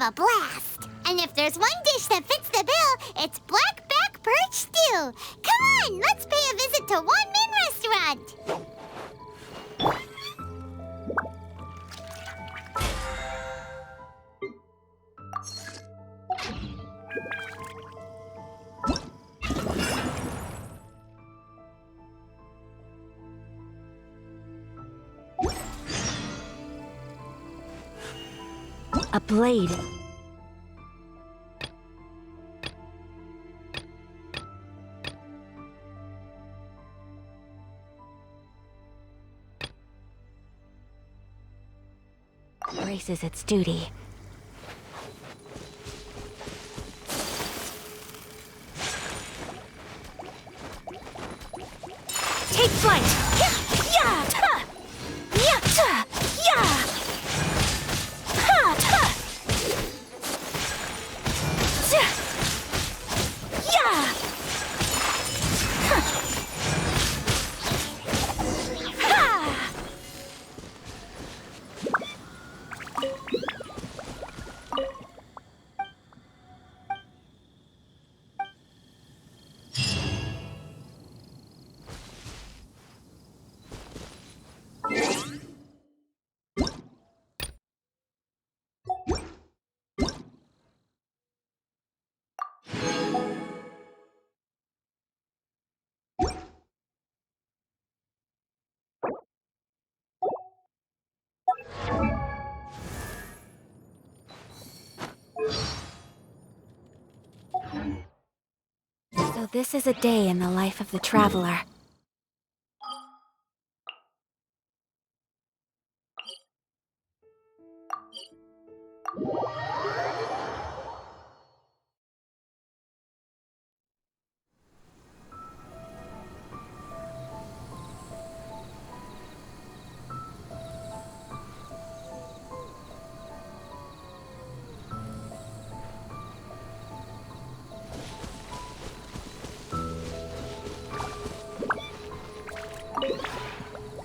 have a blast. And if there's one dish that fits the bill, it's blackback perch stew. Come on, let's pay a visit to One Min Restaurant. A blade. Graces its duty. Take flight! Yeah! Ta! Yeah! Ta! Yeah! Ha! Ta! Ta! Yeah! Ha! Ha! So this is a day in the life of the traveler.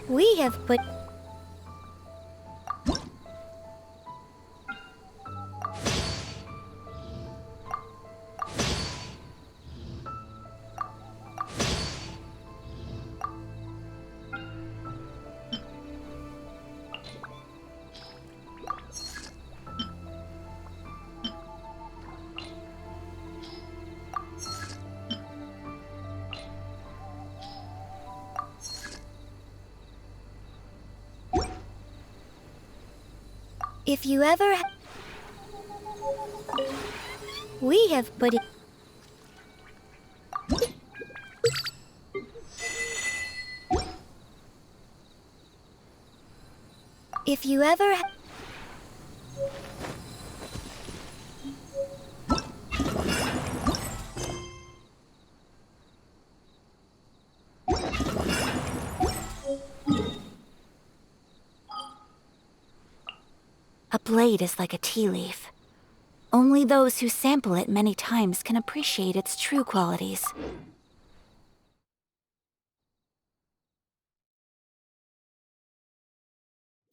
We have put... If you ever... We have put it... If you ever... A blade is like a tea leaf. Only those who sample it many times can appreciate its true qualities.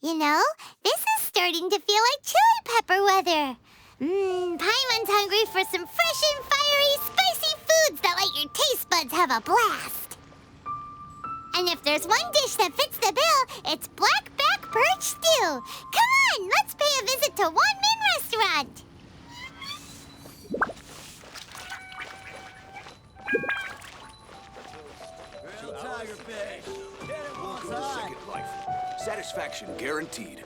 You know, this is starting to feel like chili pepper weather. Paimon's hungry for some fresh and fiery, spicy foods that let your taste buds have a blast. And if there's one dish that fits the bill, it's blackback perch stew. Come on, let's pay a visit to One Min Restaurant. Welcome to Second Life. Satisfaction guaranteed.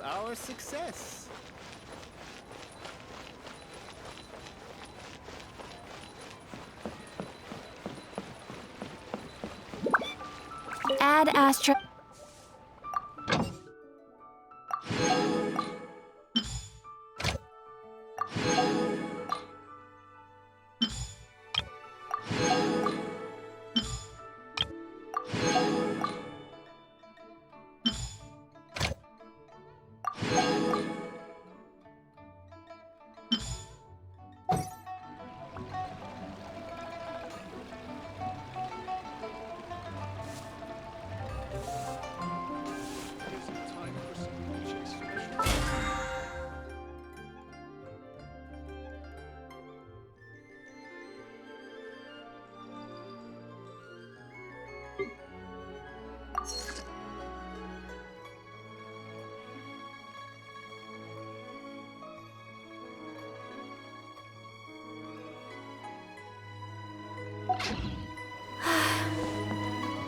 to our success. Add Astra.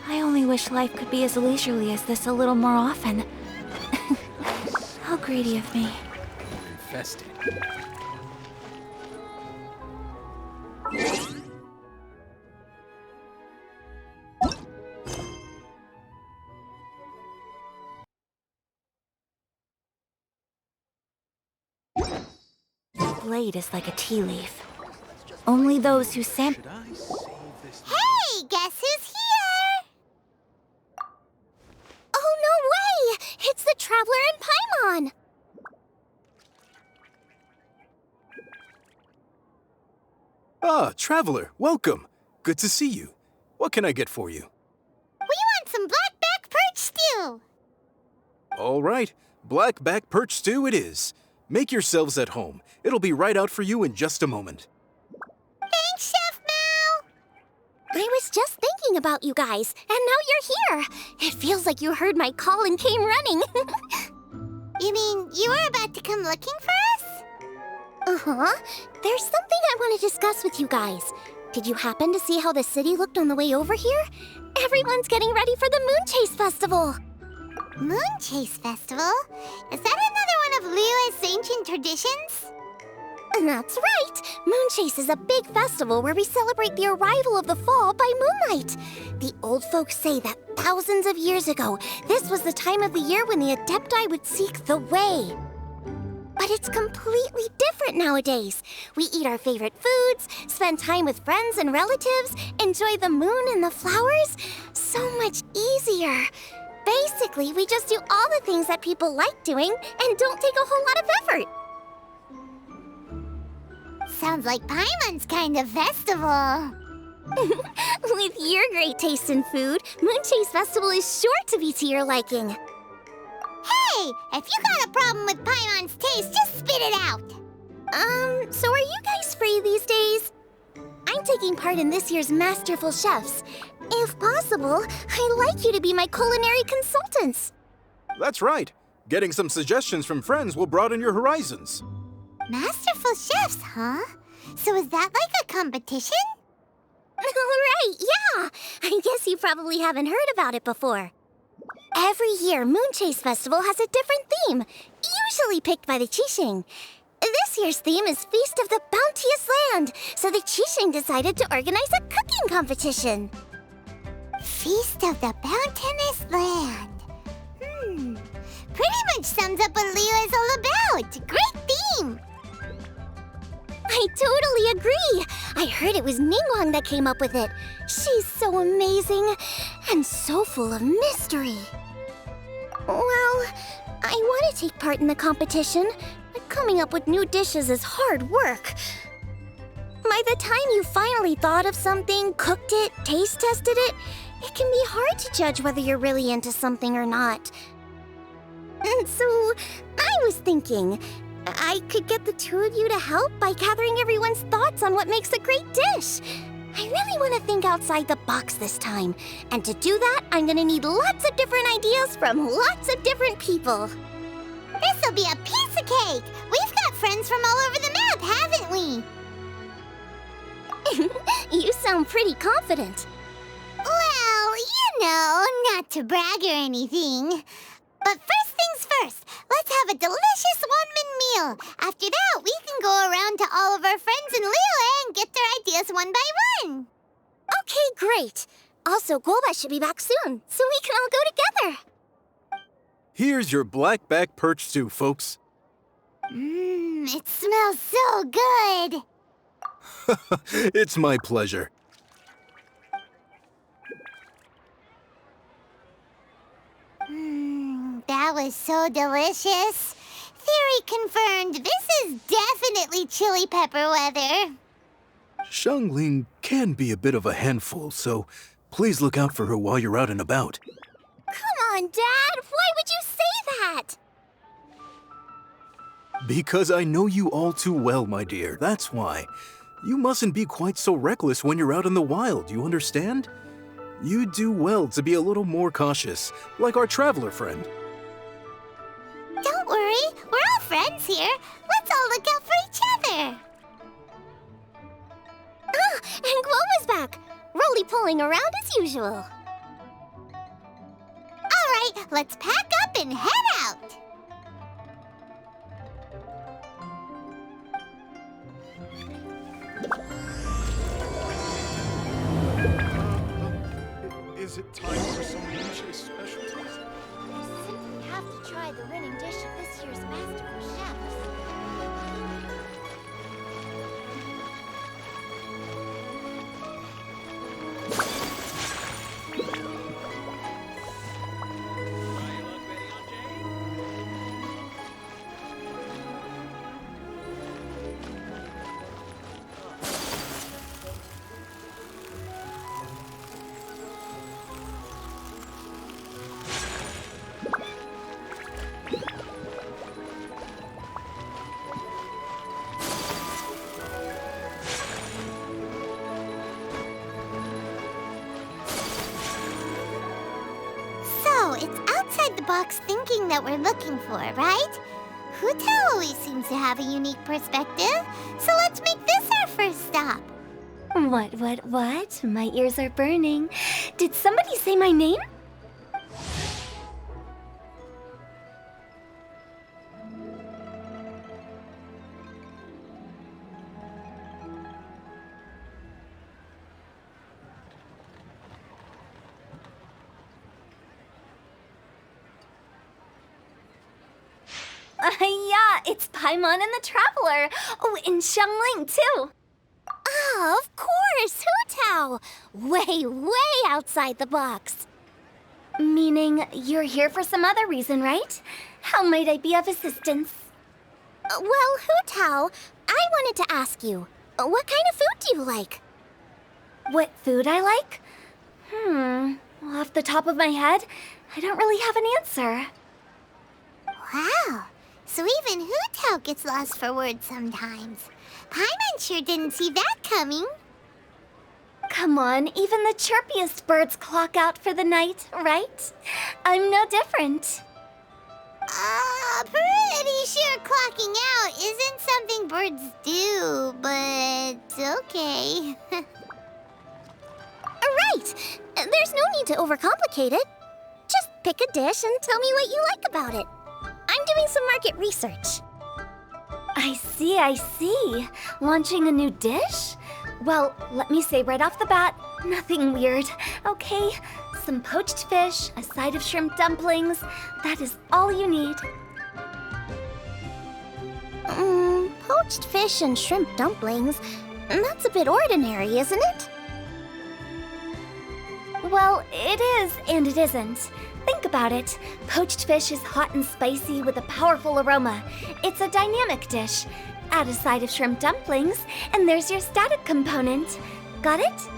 I only wish life could be as leisurely as this a little more often. How greedy of me. Infested. Blade is like a tea leaf. Only those who sample. Should I save this? Hey, guess who's here? Oh, no way! It's the Traveler and Paimon! Ah, Traveler, welcome. Good to see you. What can I get for you? We want some blackback perch stew! All right, blackback perch stew it is. Make yourselves at home. It'll be right out for you in just a moment. Thanks, Chef Mao! I was just thinking about you guys, and now you're here! It feels like you heard my call and came running. You mean you were about to come looking for us? Uh-huh. There's something I want to discuss with you guys. Did you happen to see how the city looked on the way over here? Everyone's getting ready for the Moon Chase Festival. Moon Chase Festival? Is that another one of Liyue's ancient traditions? That's right! Moon Chase is a big festival where we celebrate the arrival of the fall by moonlight. The old folks say that thousands of years ago, this was the time of the year when the Adepti would seek the way. But it's completely different nowadays. We eat our favorite foods, spend time with friends and relatives, enjoy the moon and the flowers. So much easier. Basically, we just do all the things that people like doing and don't take a whole lot of effort. Sounds like Paimon's kind of festival. With your great taste in food, Moon Chase Festival is sure to be to your liking. Hey, if you got a problem with Paimon's taste, just spit it out. So are you guys free these days? I'm taking part in this year's Masterful Chefs. If possible, I'd like you to be my culinary consultants. That's right. Getting some suggestions from friends will broaden your horizons. Masterful Chefs, huh? So is that like a competition? Right, yeah! I guess you probably haven't heard about it before. Every year, Moon Chase Festival has a different theme, usually picked by the Qixing. This year's theme is Feast of the Bounteous Land, so the Qixing decided to organize a cooking competition. Feast of the Bounteous Land. Pretty much sums up what Liyue is all about. Great theme! I totally agree! I heard it was Ningguang that came up with it. She's so amazing and so full of mystery. Well, I want to take part in the competition, but coming up with new dishes is hard work. By the time you finally thought of something, cooked it, taste tested it, it can be hard to judge whether you're really into something or not. And so, I was thinking, I could get the two of you to help by gathering everyone's thoughts on what makes a great dish. I really want to think outside the box this time. And to do that, I'm going to need lots of different ideas from lots of different people. This'll be a piece of cake! We've got friends from all over the map, haven't we? You sound pretty confident. Well, not to brag or anything. But first things first, let's let's have a delicious one-man meal. After that, we can go around to all of our friends in Liyue and get their ideas one by one. Okay, great. Also, Golba should be back soon, so we can all go together. Here's your black-back perch stew, folks. It smells so good. It's my pleasure. That was so delicious. Theory confirmed. This is definitely chili pepper weather. Xiangling can be a bit of a handful, so please look out for her while you're out and about. Come on, Dad. Why would you say that? Because I know you all too well, my dear. That's why. You mustn't be quite so reckless when you're out in the wild, you understand? You do well to be a little more cautious, like our traveler friend. Don't worry, we're all friends here. Let's all look out for each other. Ah, and Globa's back. Roly-poling around as usual. All right, let's pack up and head out. Is it time for some niche specialties? We simply have to try the winning dish of this year's Master of Chefs. So, it's outside the box thinking that we're looking for, right? Hutao always seems to have a unique perspective, so let's make this our first stop. What? My ears are burning. Did somebody say my name? Yeah, it's Paimon and the Traveler. Oh, and Xiangling, too. Ah, of course, Hutao. Way outside the box. Meaning you're here for some other reason, right? How might I be of assistance? Well, Hutao, I wanted to ask you, what kind of food do you like? What food I like? Off the top of my head, I don't really have an answer. Wow, so even Hutao gets lost for words sometimes. Paimon sure didn't see that coming. Come on, even the chirpiest birds clock out for the night, right? I'm no different. Pretty sure clocking out isn't something birds do, but okay. Right! There's no need to overcomplicate it. Just pick a dish and tell me what you like about it. I'm doing some market research. I see. Launching a new dish? Well, let me say right off the bat, nothing weird, okay? Some poached fish, a side of shrimp dumplings. That is all you need. Poached fish and shrimp dumplings. That's a bit ordinary, isn't it? Well, it is and it isn't. Think about it. Poached fish is hot and spicy with a powerful aroma. It's a dynamic dish. Add a side of shrimp dumplings, and there's your static component. Got it?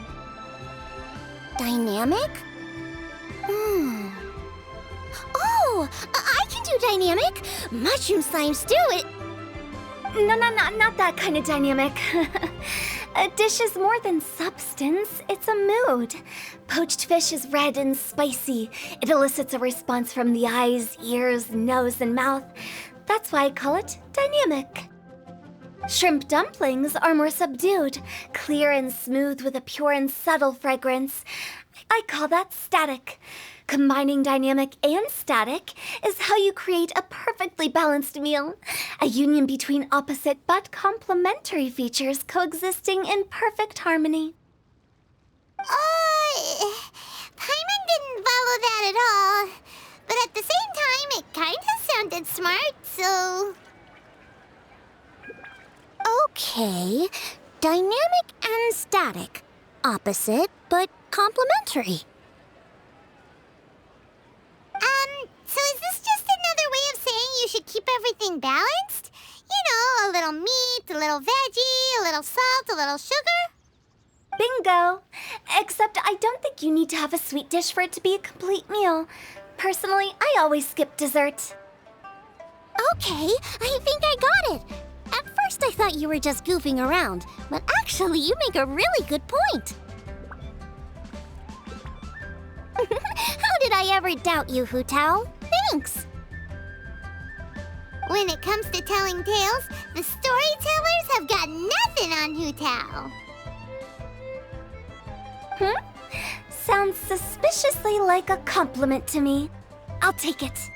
Dynamic? Oh, I can do dynamic. Mushroom slime stew it. No, not that kind of dynamic. A dish is more than substance, it's a mood. Poached fish is red and spicy. It elicits a response from the eyes, ears, nose, and mouth. That's why I call it dynamic. Shrimp dumplings are more subdued, clear and smooth with a pure and subtle fragrance. I call that static. Combining dynamic and static is how you create a perfectly balanced meal. A union between opposite but complementary features coexisting in perfect harmony. Paimon didn't follow that at all. But at the same time, it kinda sounded smart, so... Okay, dynamic and static. Opposite, but complementary. So is this just another way of saying you should keep everything balanced? You know, a little meat, a little veggie, a little salt, a little sugar? Bingo! Except I don't think you need to have a sweet dish for it to be a complete meal. Personally, I always skip dessert. Okay, I think I got it. At first I thought you were just goofing around, but actually you make a really good point. How did I ever doubt you, Hu Tao? Thanks. When it comes to telling tales, the storytellers have got nothing on Hu Tao. Sounds suspiciously like a compliment to me. I'll take it.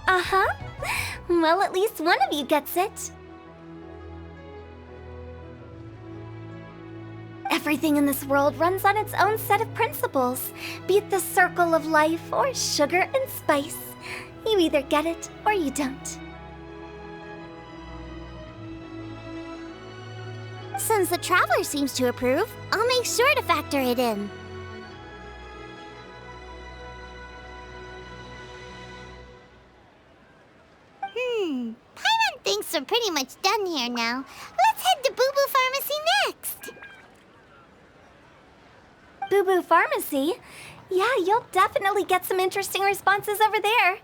Uh-huh. Well, at least one of you gets it. Everything in this world runs on its own set of principles, be it the circle of life or sugar and spice. You either get it or you don't. Since the Traveler seems to approve, I'll make sure to factor it in. Paimon thinks we're pretty much done here now. Let's head to Boo Boo Pharmacy next. Boo Boo Pharmacy? Yeah, you'll definitely get some interesting responses over there.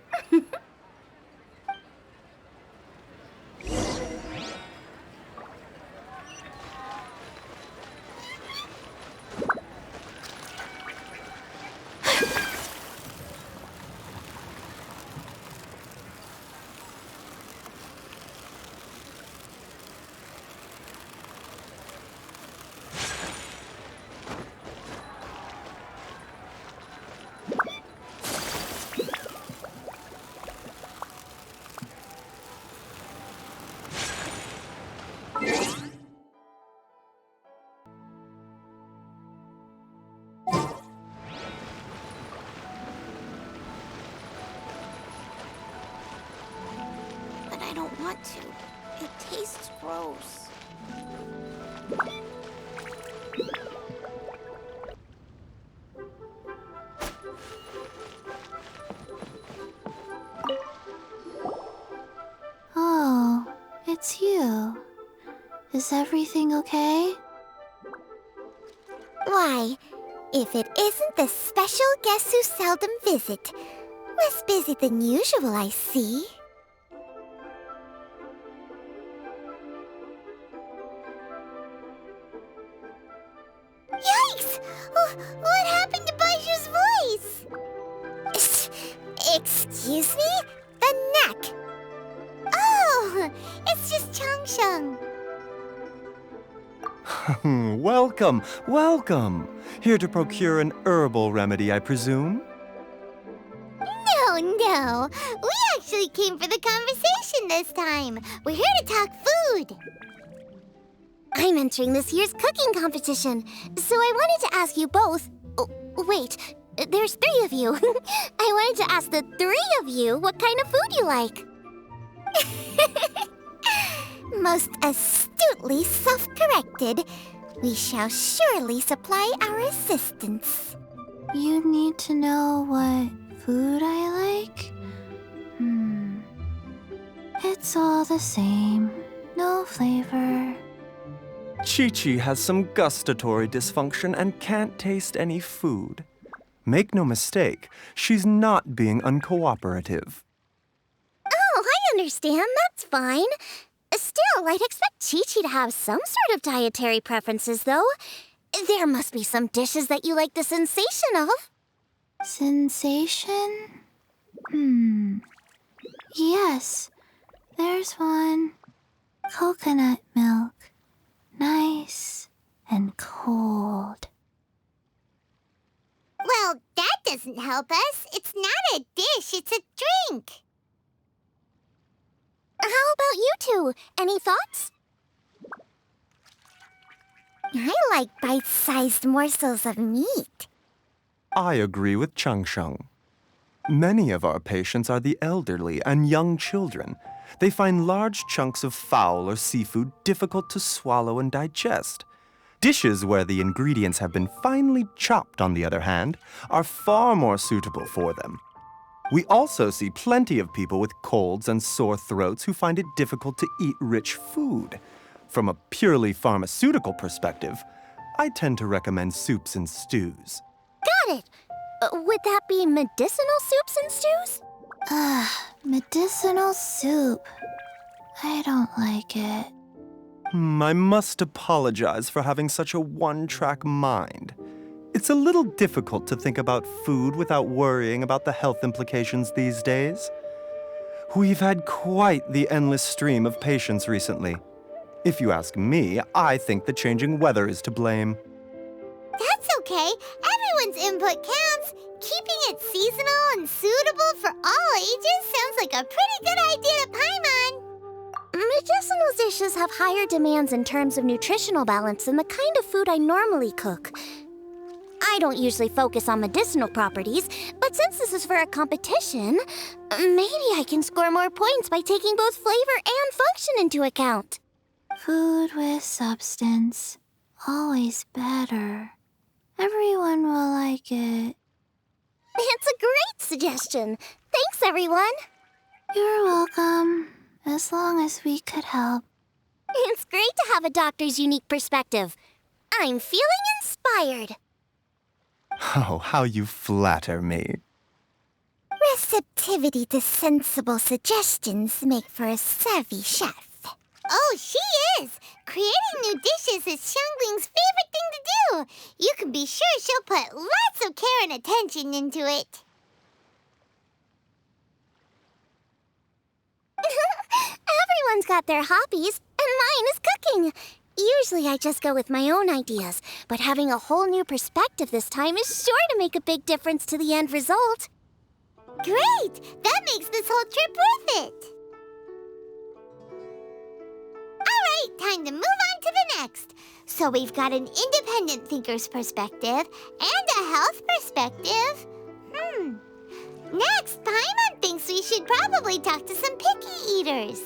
But I don't want to. It tastes gross. Oh, it's you. Is everything okay? Why, if it isn't the special guest who seldom visit. Less busy than usual, I see. Yikes! What happened to Baiju's voice? Excuse me? The neck. Oh, it's just Changsheng. Welcome, welcome. Here to procure an herbal remedy, I presume? No. We actually came for the conversation this time. We're here to talk food. I'm entering this year's cooking competition, so I wanted to ask you both... Oh, wait, there's 3 of you. I wanted to ask the 3 of you what kind of food you like. Most astutely self-corrected. We shall surely supply our assistance. You need to know what food I like? It's all the same. No flavor. Chi-Chi has some gustatory dysfunction and can't taste any food. Make no mistake, she's not being uncooperative. Oh, I understand. That's fine. Still, I'd expect Chi-Chi to have some sort of dietary preferences, though. There must be some dishes that you like the sensation of. Sensation? Yes, there's one. Coconut milk. Nice and cold. Well, that doesn't help us. It's not a dish, it's a drink. How about you two? Any thoughts? I like bite-sized morsels of meat. I agree with Chung Sheng. Many of our patients are the elderly and young children. They find large chunks of fowl or seafood difficult to swallow and digest. Dishes where the ingredients have been finely chopped, on the other hand, are far more suitable for them. We also see plenty of people with colds and sore throats who find it difficult to eat rich food. From a purely pharmaceutical perspective, I tend to recommend soups and stews. Got it! Would that be medicinal soups and stews? Medicinal soup. I don't like it. I must apologize for having such a one-track mind. It's a little difficult to think about food without worrying about the health implications these days. We've had quite the endless stream of patients recently. If you ask me, I think the changing weather is to blame. That's okay. Everyone's input counts. Keeping it seasonal and suitable for all ages sounds like a pretty good idea to Paimon. Medicinal dishes have higher demands in terms of nutritional balance than the kind of food I normally cook. I don't usually focus on medicinal properties, but since this is for a competition, maybe I can score more points by taking both flavor and function into account. Food with substance. Always better. Everyone will like it. It's a great suggestion. Thanks, everyone. You're welcome. As long as we could help. It's great to have a doctor's unique perspective. I'm feeling inspired. Oh, how you flatter me. Receptivity to sensible suggestions make for a savvy chef. Oh, she is! Creating new dishes is Xiangling's favorite thing to do. You can be sure she'll put lots of care and attention into it. Everyone's got their hobbies, and mine is cooking. Usually I just go with my own ideas, but having a whole new perspective this time is sure to make a big difference to the end result. Great! That makes this whole trip worth it. All right, time to move on to the next. So we've got an independent thinker's perspective and a health perspective. Next, Paimon thinks we should probably talk to some picky eaters.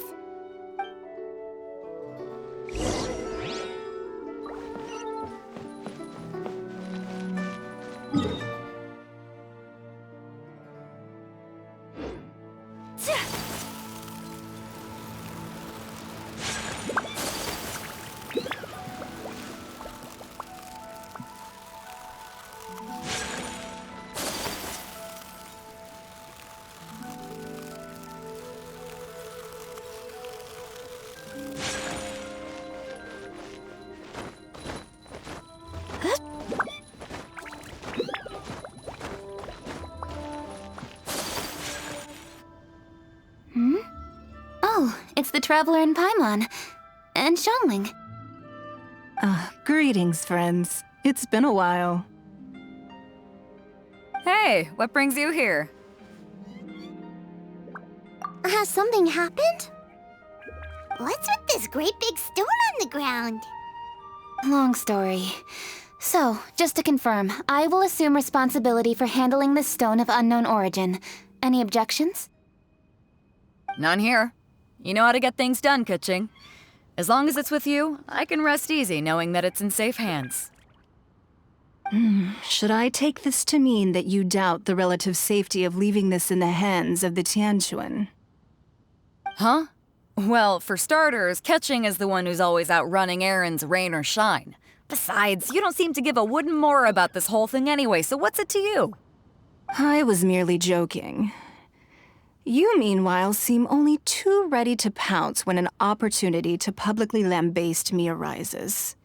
It's the Traveler and Paimon. And Xiangling. Greetings, friends. It's been a while. Hey, what brings you here? Has something happened? What's with this great big stone on the ground? Long story. So, just to confirm, I will assume responsibility for handling this stone of unknown origin. Any objections? None here. You know how to get things done, Kuching. As long as it's with you, I can rest easy knowing that it's in safe hands. Should I take this to mean that you doubt the relative safety of leaving this in the hands of the Tianquan? Huh? Well, for starters, Kuching is the one who's always out running errands, rain or shine. Besides, you don't seem to give a wooden more about this whole thing anyway, so what's it to you? I was merely joking. You, meanwhile, seem only too ready to pounce when an opportunity to publicly lambaste me arises.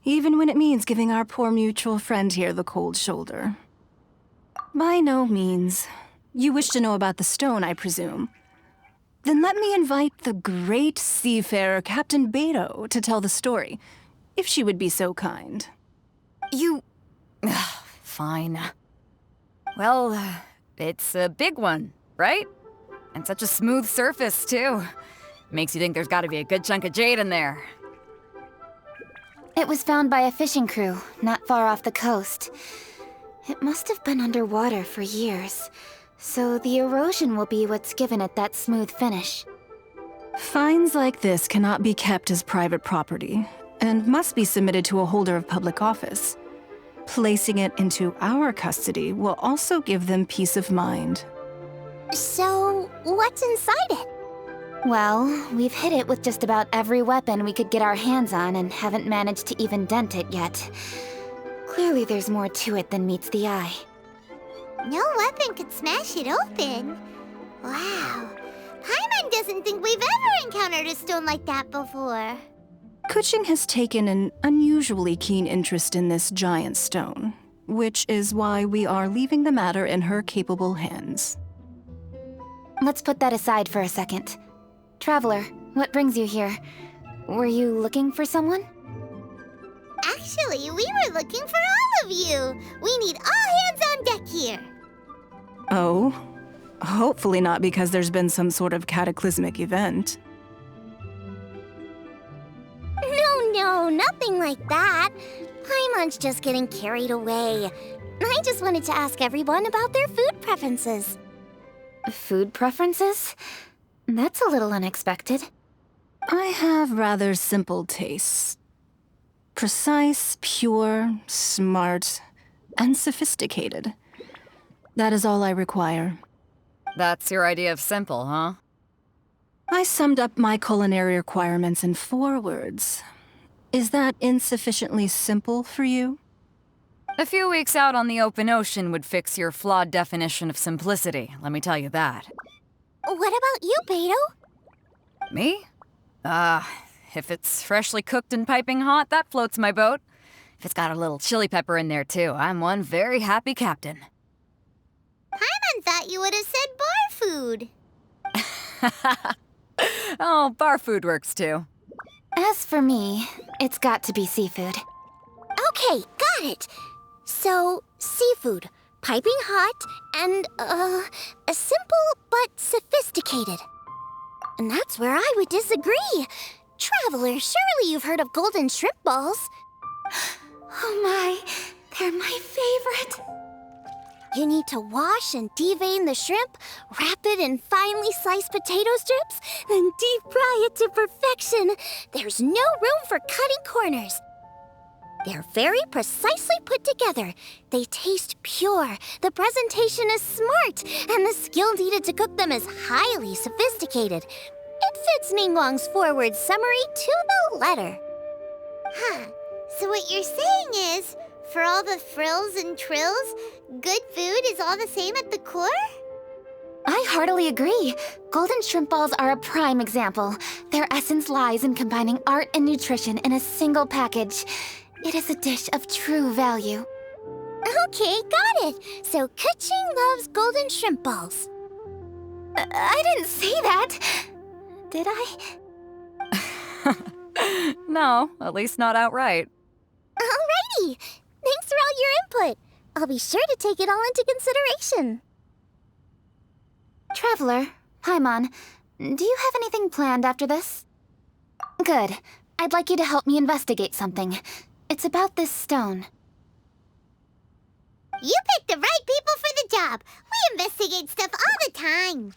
Even when it means giving our poor mutual friend here the cold shoulder. By no means. You wish to know about the stone, I presume. Then let me invite the great seafarer Captain Beto to tell the story, if she would be so kind. You... Fine. Well, it's a big one, right? And such a smooth surface, too. Makes you think there's gotta be a good chunk of jade in there. It was found by a fishing crew, not far off the coast. It must have been underwater for years, so the erosion will be what's given it that smooth finish. Finds like this cannot be kept as private property, and must be submitted to a holder of public office. Placing it into our custody will also give them peace of mind. So, what's inside it? Well, we've hit it with just about every weapon we could get our hands on and haven't managed to even dent it yet. Clearly there's more to it than meets the eye. No weapon could smash it open. Wow. Paimon doesn't think we've ever encountered a stone like that before. Kuching has taken an unusually keen interest in this giant stone, which is why we are leaving the matter in her capable hands. Let's put that aside for a second. Traveler, what brings you here? Were you looking for someone? Actually, we were looking for all of you. We need all hands on deck here. Oh? Hopefully not because there's been some sort of cataclysmic event. No, nothing like that. Paimon's just getting carried away. I just wanted to ask everyone about their food preferences. Food preferences? That's a little unexpected. I have rather simple tastes. Precise, pure, smart, and sophisticated. That is all I require. That's your idea of simple, huh? I summed up my culinary requirements in 4 words. Is that insufficiently simple for you? A few weeks out on the open ocean would fix your flawed definition of simplicity, let me tell you that. What about you, Beto? Me? If it's freshly cooked and piping hot, that floats my boat. If it's got a little chili pepper in there, too, I'm one very happy captain. Paimon thought you would have said bar food. Oh, bar food works, too. As for me, it's got to be seafood. Okay, got it. So, seafood, piping hot, and, a simple but sophisticated. And that's where I would disagree. Traveler, surely you've heard of golden shrimp balls. Oh my, they're my favorite. You need to wash and devein the shrimp, wrap it in finely sliced potato strips, then deep fry it to perfection. There's no room for cutting corners. They're very precisely put together. They taste pure, the presentation is smart, and the skill needed to cook them is highly sophisticated. It fits Ningguang's forward summary to the letter. Huh. So what you're saying is, for all the frills and trills, good food is all the same at the core? I heartily agree. Golden shrimp balls are a prime example. Their essence lies in combining art and nutrition in a single package. It is a dish of true value. Okay, got it. So Kuching loves golden shrimp balls. I didn't say that. Did I? No, at least not outright. Alrighty. Thanks for all your input. I'll be sure to take it all into consideration. Traveler, Paimon, do you have anything planned after this? Good. I'd like you to help me investigate something. It's about this stone. You picked the right people for the job. We investigate stuff all the time.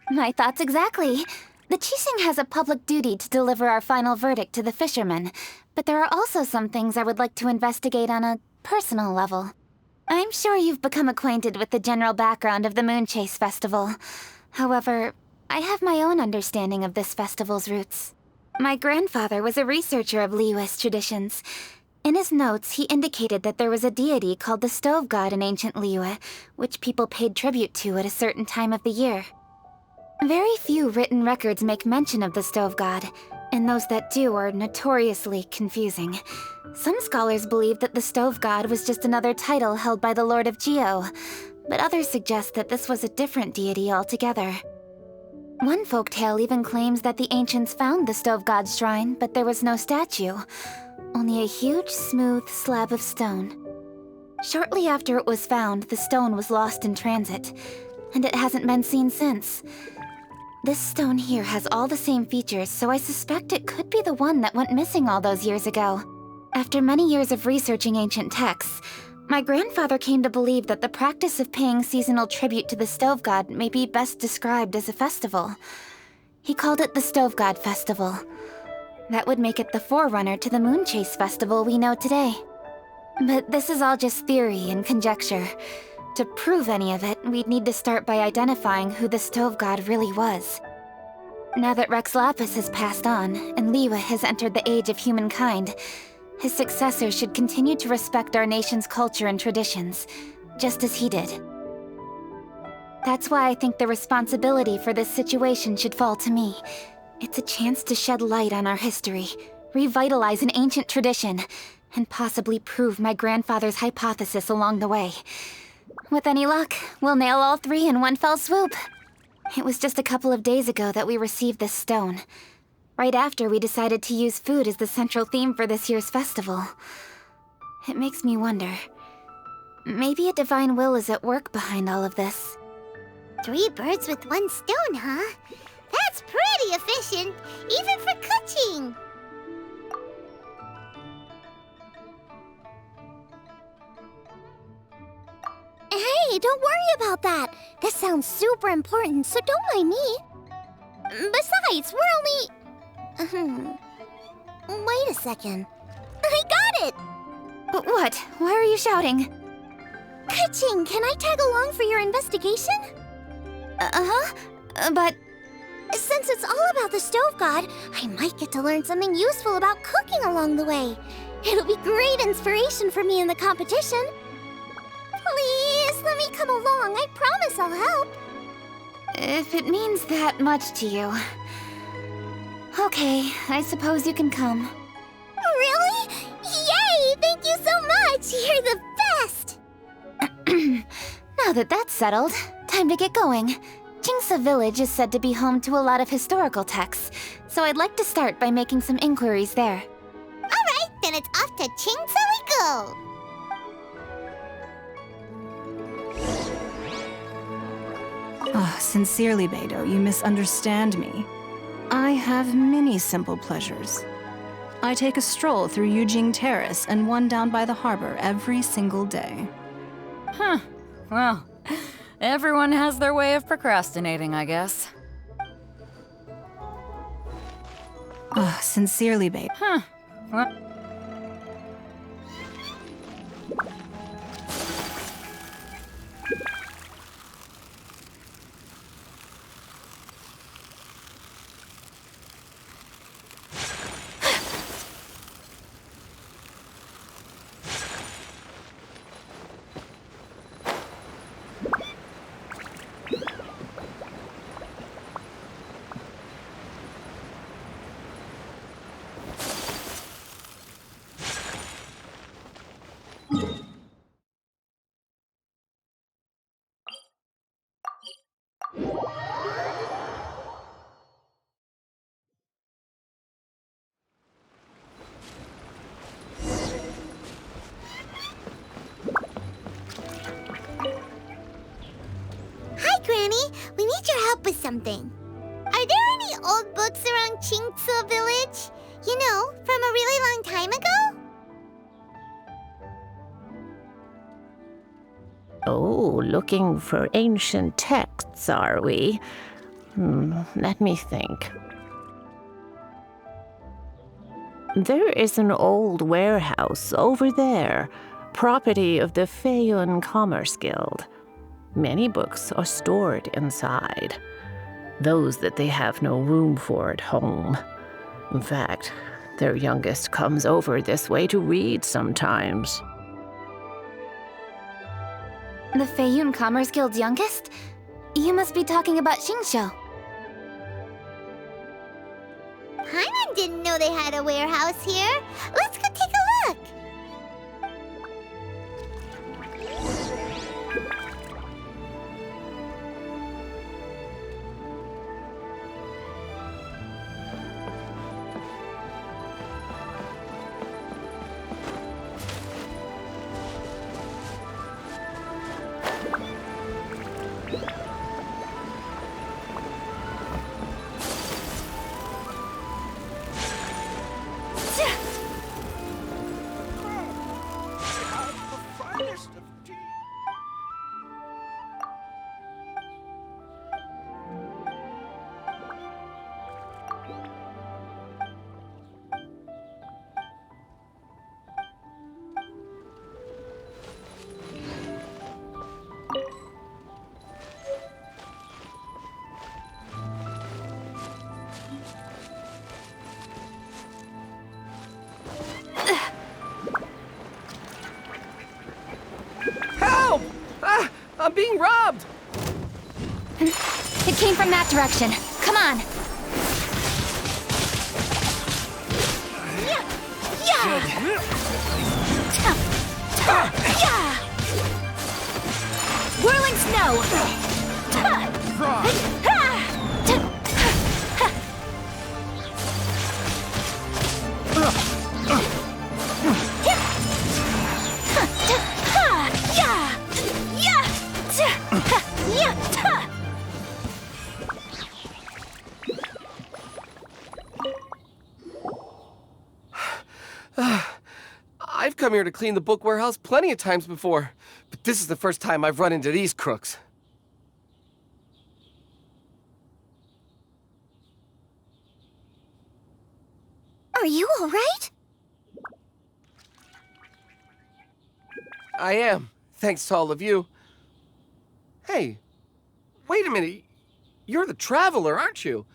My thoughts exactly. The Qixing has a public duty to deliver our final verdict to the fishermen, but there are also some things I would like to investigate on a personal level. I'm sure you've become acquainted with the general background of the Moonchase Festival. However, I have my own understanding of this festival's roots. My grandfather was a researcher of Liyue's traditions. In his notes, he indicated that there was a deity called the Stove God in ancient Liyue, which people paid tribute to at a certain time of the year. Very few written records make mention of the Stove God, and those that do are notoriously confusing. Some scholars believe that the Stove God was just another title held by the Lord of Geo, but others suggest that this was a different deity altogether. One folktale even claims that the ancients found the Stove God's shrine, but there was no statue. Only a huge, smooth slab of stone. Shortly after it was found, the stone was lost in transit, and it hasn't been seen since. This stone here has all the same features, so I suspect it could be the one that went missing all those years ago. After many years of researching ancient texts, my grandfather came to believe that the practice of paying seasonal tribute to the Stove God may be best described as a festival. He called it the Stove God Festival. That would make it the forerunner to the Moon Chase Festival we know today. But this is all just theory and conjecture. To prove any of it, we'd need to start by identifying who the Stove God really was. Now that Rex Lapis has passed on, and Liwa has entered the age of humankind, his successor should continue to respect our nation's culture and traditions, just as he did. That's why I think the responsibility for this situation should fall to me. It's a chance to shed light on our history, revitalize an ancient tradition, and possibly prove my grandfather's hypothesis along the way. With any luck, we'll nail all three in one fell swoop. It was just a couple of days ago that we received this stone. Right after we decided to use food as the central theme for this year's festival. It makes me wonder. Maybe a divine will is at work behind all of this. 3 birds with 1 stone, huh? That's pretty efficient, even for cooking. Hey, don't worry about that. This sounds super important, so don't mind me. Besides, we're only... Wait a second. I got it! What? Why are you shouting? Ka-ching, can I tag along for your investigation? But... Since it's all about the Stove God, I might get to learn something useful about cooking along the way. It'll be great inspiration for me in the competition. Please, let me come along. I promise I'll help. If it means that much to you... Okay, I suppose you can come. Really? Yay! Thank you so much! You're the best! Now that that's settled, time to get going. Jingsa Village is said to be home to a lot of historical texts, so I'd like to start by making some inquiries there. Alright, then it's off to Chingsa we go! Oh, sincerely, Beidou, you misunderstand me. I have many simple pleasures. I take a stroll through Yujing Terrace and one down by the harbor every single day. Huh. Well, everyone has their way of procrastinating, I guess. Oh, sincerely, Beidou. Huh. Well... Hi, Granny. We need your help with something. Are there any old books around Chingsa Village? You know, from a really long time ago? Oh, looking for ancient texts, are we? Let me think. There is an old warehouse over there, property of the Feiyun Commerce Guild. Many books are stored inside, those that they have no room for at home. In fact, their youngest comes over this way to read sometimes. The Feiyun Commerce Guild's youngest? You must be talking about Xingqiu. Paimon didn't know they had a warehouse here. Let's go take a look. I'm being robbed! It came from that direction. Come on. Whirling snow. I've come here to clean the book warehouse plenty of times before, but this is the first time I've run into these crooks. Are you all right? I am, thanks to all of you. Hey, wait a minute. You're the Traveler, aren't you?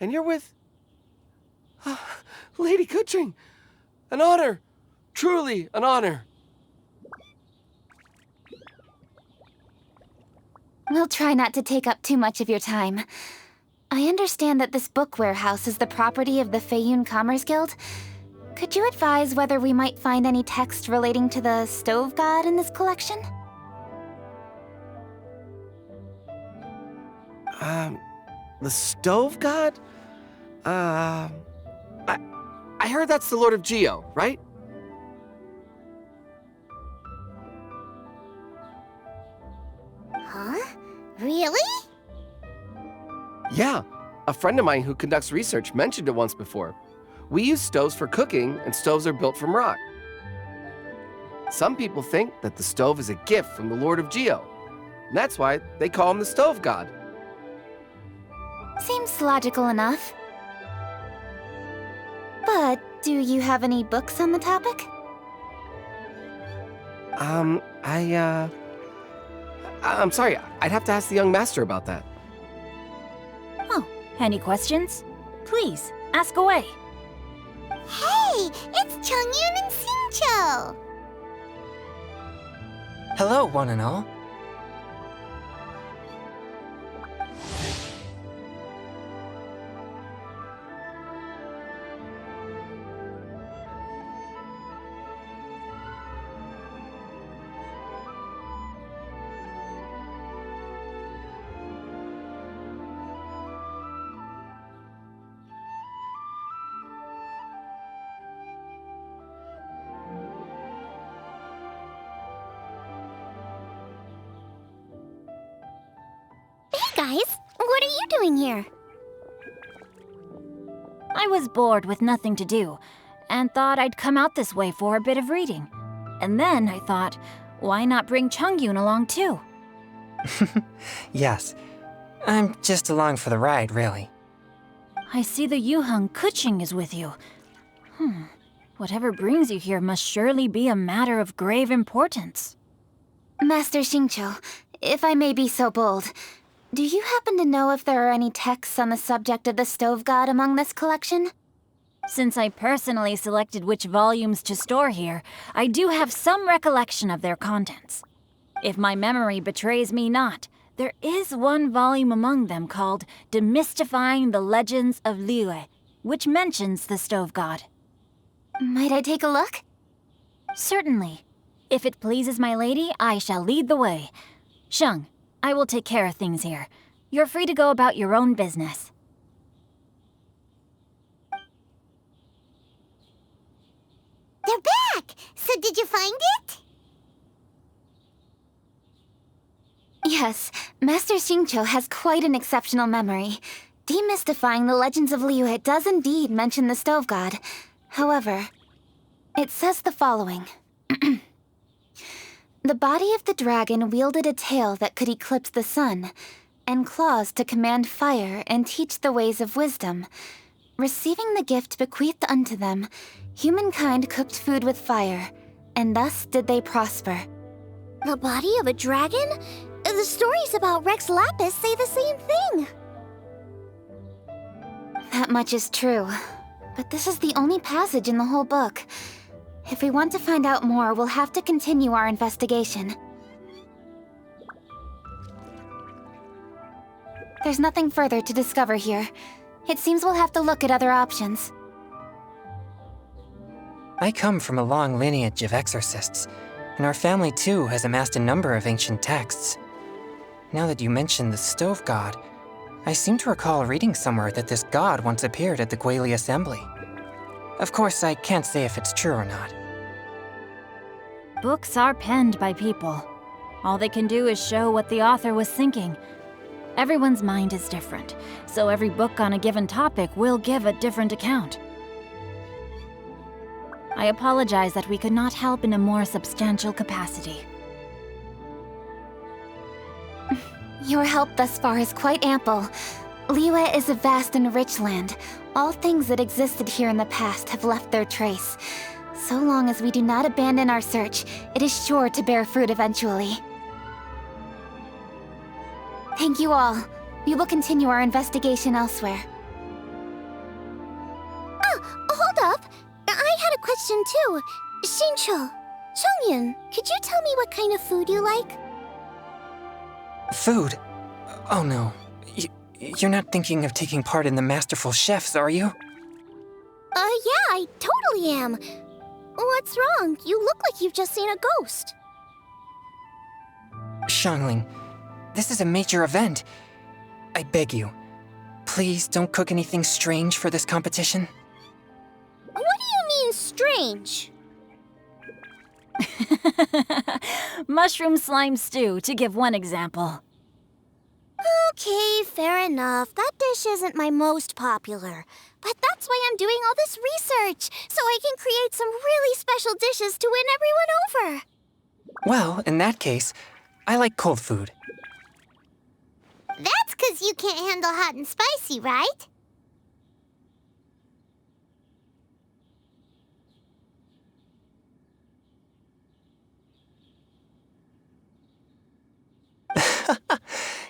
And you're with... Lady Kuching. An honor. Truly an honor. We'll try not to take up too much of your time. I understand that this book warehouse is the property of the Feiyun Commerce Guild. Could you advise whether we might find any text relating to the Stove God in this collection? The Stove God? I heard that's the Lord of Geo, right? Huh? Really? Yeah, a friend of mine who conducts research mentioned it once before. We use stoves for cooking, and stoves are built from rock. Some people think that the stove is a gift from the Lord of Geo, and that's why they call him the Stove God. Seems logical enough. But do you have any books on the topic? I'm sorry, I'd have to ask the young master about that. Oh, any questions? Please, ask away. Hey, it's Chongyun and Xingqiu! Hello, one and all. Guys, what are you doing here? I was bored with nothing to do, and thought I'd come out this way for a bit of reading. And then I thought, why not bring Chongyun along too? Yes, I'm just along for the ride, really. I see the Yuheng Kuching is with you. Whatever brings you here must surely be a matter of grave importance. Master Xingqiu, if I may be so bold, do you happen to know if there are any texts on the subject of the Stove God among this collection? Since I personally selected which volumes to store here, I do have some recollection of their contents. If my memory betrays me not, there is one volume among them called Demystifying the Legends of Liyue, which mentions the Stove God. Might I take a look? Certainly. If it pleases my lady, I shall lead the way. Sheng, I will take care of things here. You're free to go about your own business. They're back! So did you find it? Yes, Master Xingqiu has quite an exceptional memory. Demystifying the Legends of Liyue does indeed mention the Stove God. However, it says the following. The body of the dragon wielded a tail that could eclipse the sun, and claws to command fire and teach the ways of wisdom. Receiving the gift bequeathed unto them, humankind cooked food with fire, and thus did they prosper. The body of a dragon? The stories about Rex Lapis say the same thing. That much is true, but this is the only passage in the whole book. If we want to find out more, we'll have to continue our investigation. There's nothing further to discover here. It seems we'll have to look at other options. I come from a long lineage of exorcists, and our family too has amassed a number of ancient texts. Now that you mention the stove god, I seem to recall reading somewhere that this god once appeared at the Guili Assembly. Of course, I can't say if it's true or not. Books are penned by people. All they can do is show what the author was thinking. Everyone's mind is different, so every book on a given topic will give a different account. I apologize that we could not help in a more substantial capacity. Your help thus far is quite ample. Liyue is a vast and rich land. All things that existed here in the past have left their trace. So long as we do not abandon our search, it is sure to bear fruit eventually. Thank you all. We will continue our investigation elsewhere. Oh, hold up! I had a question too. Shincho, Chongyun, could you tell me what kind of food you like? Food? Oh no. You're not thinking of taking part in the Masterful Chefs, are you? Yeah, I totally am. What's wrong? You look like you've just seen a ghost. Xiangling, this is a major event. I beg you, please don't cook anything strange for this competition. What do you mean, strange? Mushroom slime stew, to give one example. Okay, fair enough. That dish isn't my most popular. But that's why I'm doing all this research, so I can create some really special dishes to win everyone over. Well, in that case, I like cold food. That's 'cause you can't handle hot and spicy, right?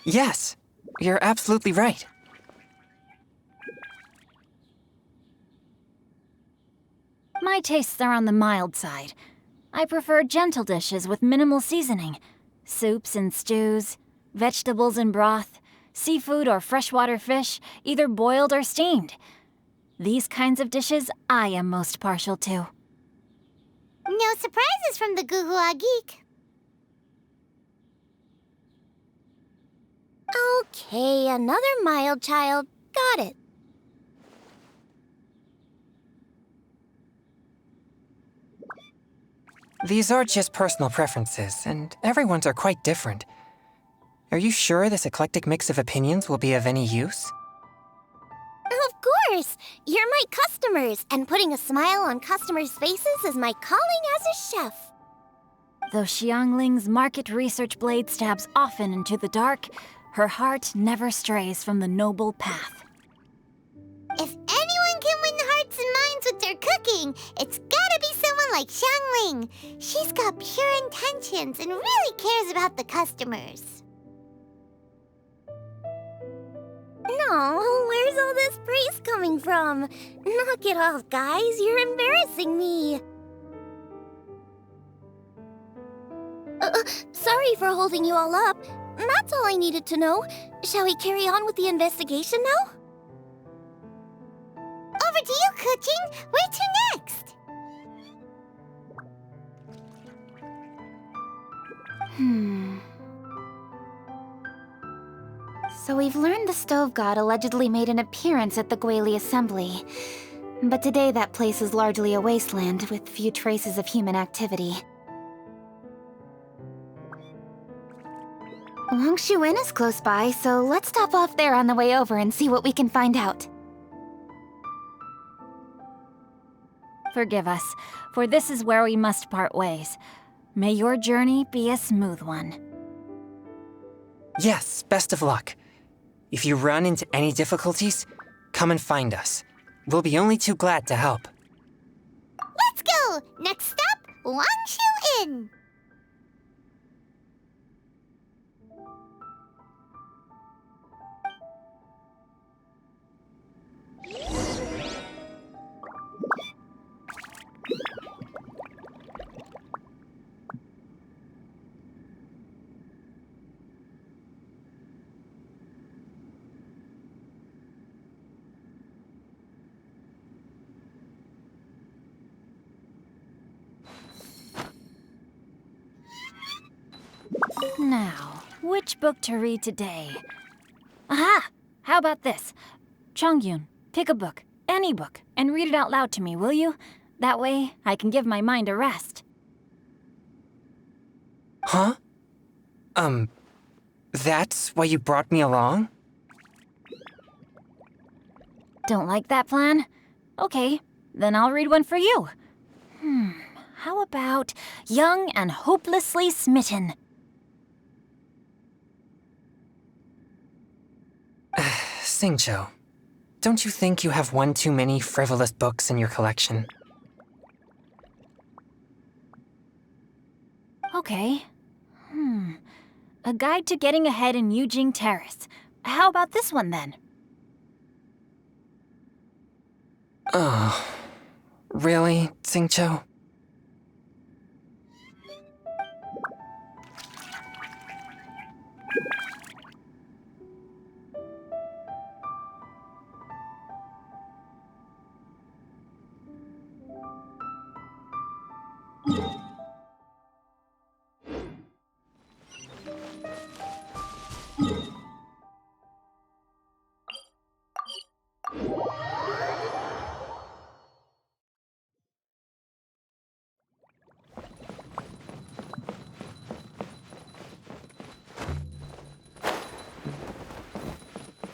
Yes, you're absolutely right. My tastes are on the mild side. I prefer gentle dishes with minimal seasoning. Soups and stews, vegetables and broth, seafood or freshwater fish, either boiled or steamed. These kinds of dishes I am most partial to. No surprises from the Guhua Geek. Okay, another mild child. Got it. These are just personal preferences, and everyone's are quite different. Are you sure this eclectic mix of opinions will be of any use? Of course! You're my customers, and putting a smile on customers' faces is my calling as a chef. Though Xiangling's market research blade stabs often into the dark, her heart never strays from the noble path. If anyone can win hearts and minds with their cooking, it's gotta be someone like Xiangling. She's got pure intentions and really cares about the customers. No, where's all this praise coming from? Knock it off, guys. You're embarrassing me. Sorry for holding you all up. That's all I needed to know. Shall we carry on with the investigation now? Over to you, Kuching. Where to next? So we've learned the stove god allegedly made an appearance at the Guili Assembly. But today that place is largely a wasteland with few traces of human activity. Longshu Inn is close by, so let's stop off there on the way over and see what we can find out. Forgive us, for this is where we must part ways. May your journey be a smooth one. Yes, best of luck. If you run into any difficulties, come and find us. We'll be only too glad to help. Let's go! Next stop, Longshu Inn. Now, which book to read today? Aha! How about this? Chongyun, pick a book, any book, and read it out loud to me, will you? That way, I can give my mind a rest. Huh? That's why you brought me along? Don't like that plan? Okay, then I'll read one for you. How about Young and Hopelessly Smitten? Xingqiu, don't you think you have one too many frivolous books in your collection? Okay. A Guide to Getting Ahead in Yujing Terrace. How about this one, then? Oh, really, Xingqiu?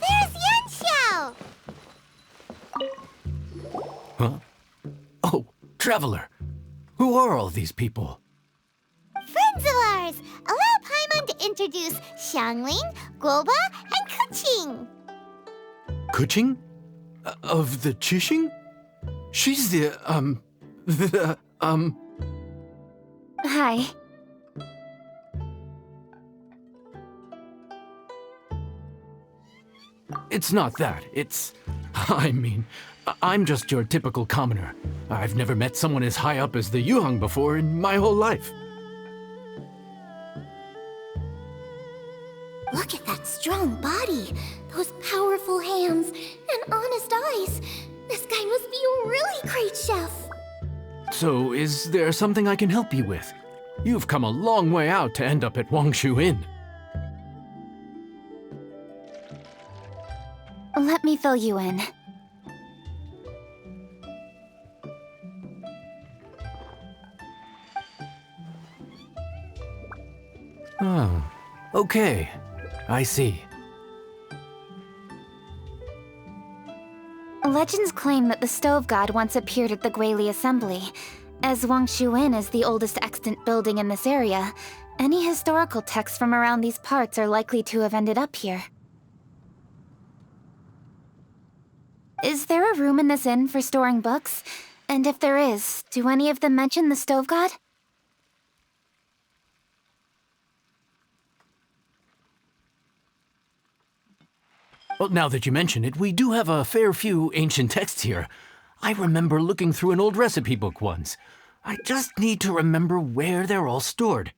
There's Yanxiao! Huh? Oh, Traveler. Who are all these people? Friends of ours! Allow Paimon to introduce Xiangling, Guoba, and Kuqing. Kuqing? Of the Qixing? She's Hi. It's not that. I'm just your typical commoner. I've never met someone as high up as the Yuheng before in my whole life. Look at that strong body, those powerful hands, and honest eyes. This guy must be a really great chef. So, is there something I can help you with? You've come a long way out to end up at Wangshu Inn. Let me fill you in. Oh, okay. I see. Legends claim that the Stove God once appeared at the Guili Assembly. As Wangshu Inn is the oldest extant building in this area, any historical texts from around these parts are likely to have ended up here. Is there a room in this inn for storing books? And if there is, do any of them mention the Stove God? Well, now that you mention it, we do have a fair few ancient texts here. I remember looking through an old recipe book once. I just need to remember where they're all stored.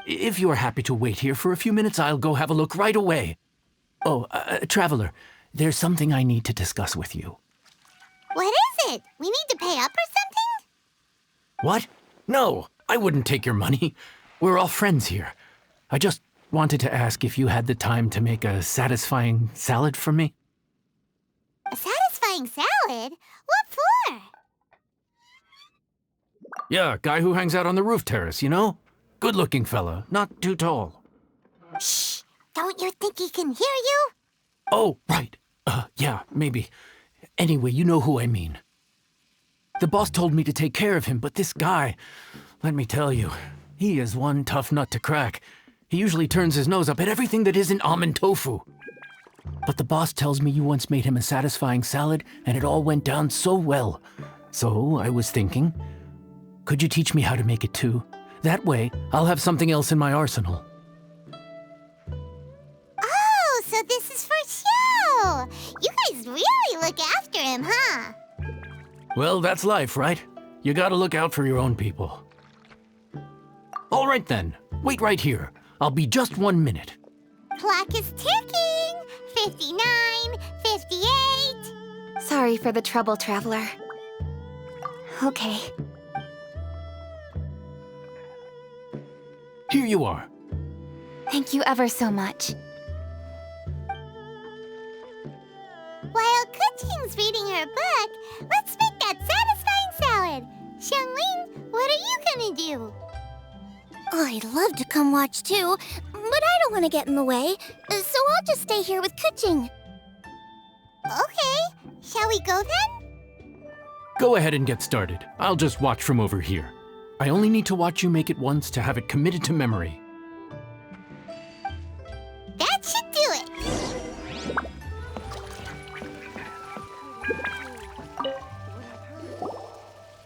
If you are happy to wait here for a few minutes, I'll go have a look right away. Oh, Traveler, there's something I need to discuss with you. What is it? We need to pay up or something? What? No, I wouldn't take your money. We're all friends here. I just wanted to ask if you had the time to make a satisfying salad for me. A satisfying salad? What for? Yeah, guy who hangs out on the roof terrace, you know? Good-looking fella, not too tall. Shh! Don't you think he can hear you? Oh, right. Yeah, maybe. Anyway, you know who I mean. The boss told me to take care of him, but this guy, let me tell you, he is one tough nut to crack. He usually turns his nose up at everything that isn't almond tofu. But the boss tells me you once made him a satisfying salad, and it all went down so well. So I was thinking, could you teach me how to make it too? That way, I'll have something else in my arsenal. Oh, so this is for show! You guys really look after him, huh? Well, that's life, right? You gotta look out for your own people. All right then, wait right here. I'll be just 1 minute. Clock is ticking! 59, 58... Sorry for the trouble, Traveler. Okay. Here you are. Thank you ever so much. While Kuching's reading her book, let's make that satisfying salad. Xiangling, what are you gonna do? I'd love to come watch too, but I don't want to get in the way, so I'll just stay here with Kuching. Okay, shall we go then? Go ahead and get started. I'll just watch from over here. I only need to watch you make it once to have it committed to memory. That should do it.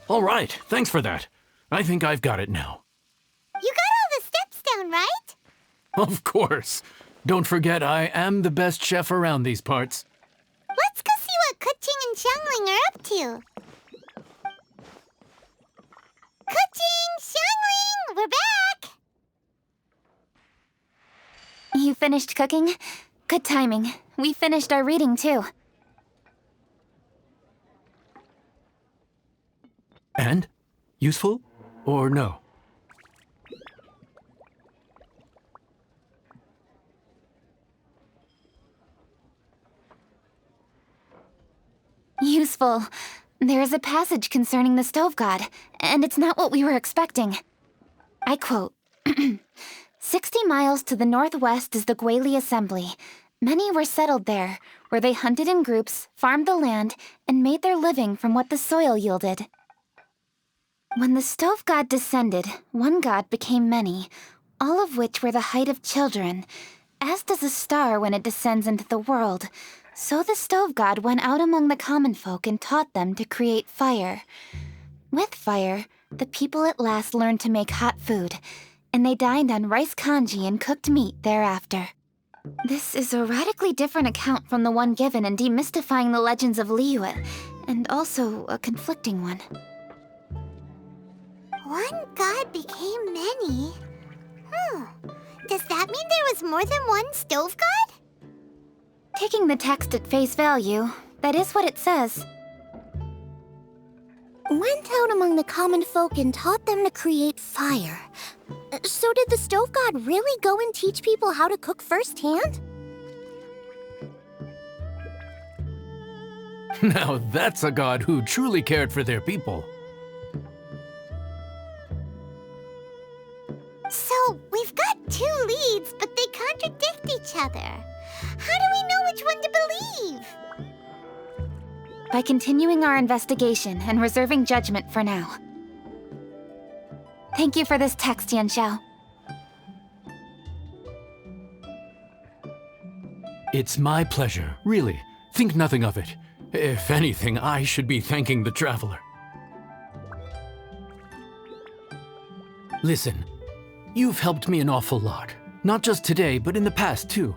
All right, thanks for that. I think I've got it now. You got all the steps down, right? Of course. Don't forget, I am the best chef around these parts. Let's go see what Kuching and Xiangling are up to. Kuching, Xiangling, we're back! You finished cooking? Good timing. We finished our reading too. And? Useful? Or no? Useful. There is a passage concerning the stove god, and it's not what we were expecting. I quote, 60 miles to the northwest is the Guili Assembly. Many were settled there, where they hunted in groups, farmed the land, and made their living from what the soil yielded. When the stove god descended, one god became many, all of which were the height of children. As does a star when it descends into the world, so the stove god went out among the common folk and taught them to create fire. With fire, the people at last learned to make hot food, and they dined on rice congee and cooked meat thereafter. This is a radically different account from the one given in Demystifying the Legends of Liyue, and also a conflicting one. One god became many. Does that mean there was more than one stove god? Taking the text at face value, that is what it says. Went out among the common folk and taught them to create fire. So did the stove god really go and teach people how to cook firsthand? Now that's a god who truly cared for their people. So, we've got two leads, but they contradict each other. How do we know which one to believe? By continuing our investigation and reserving judgment for now. Thank you for this text, Yanxiao. It's my pleasure, really. Think nothing of it. If anything, I should be thanking the traveler. Listen, you've helped me an awful lot. Not just today, but in the past, too.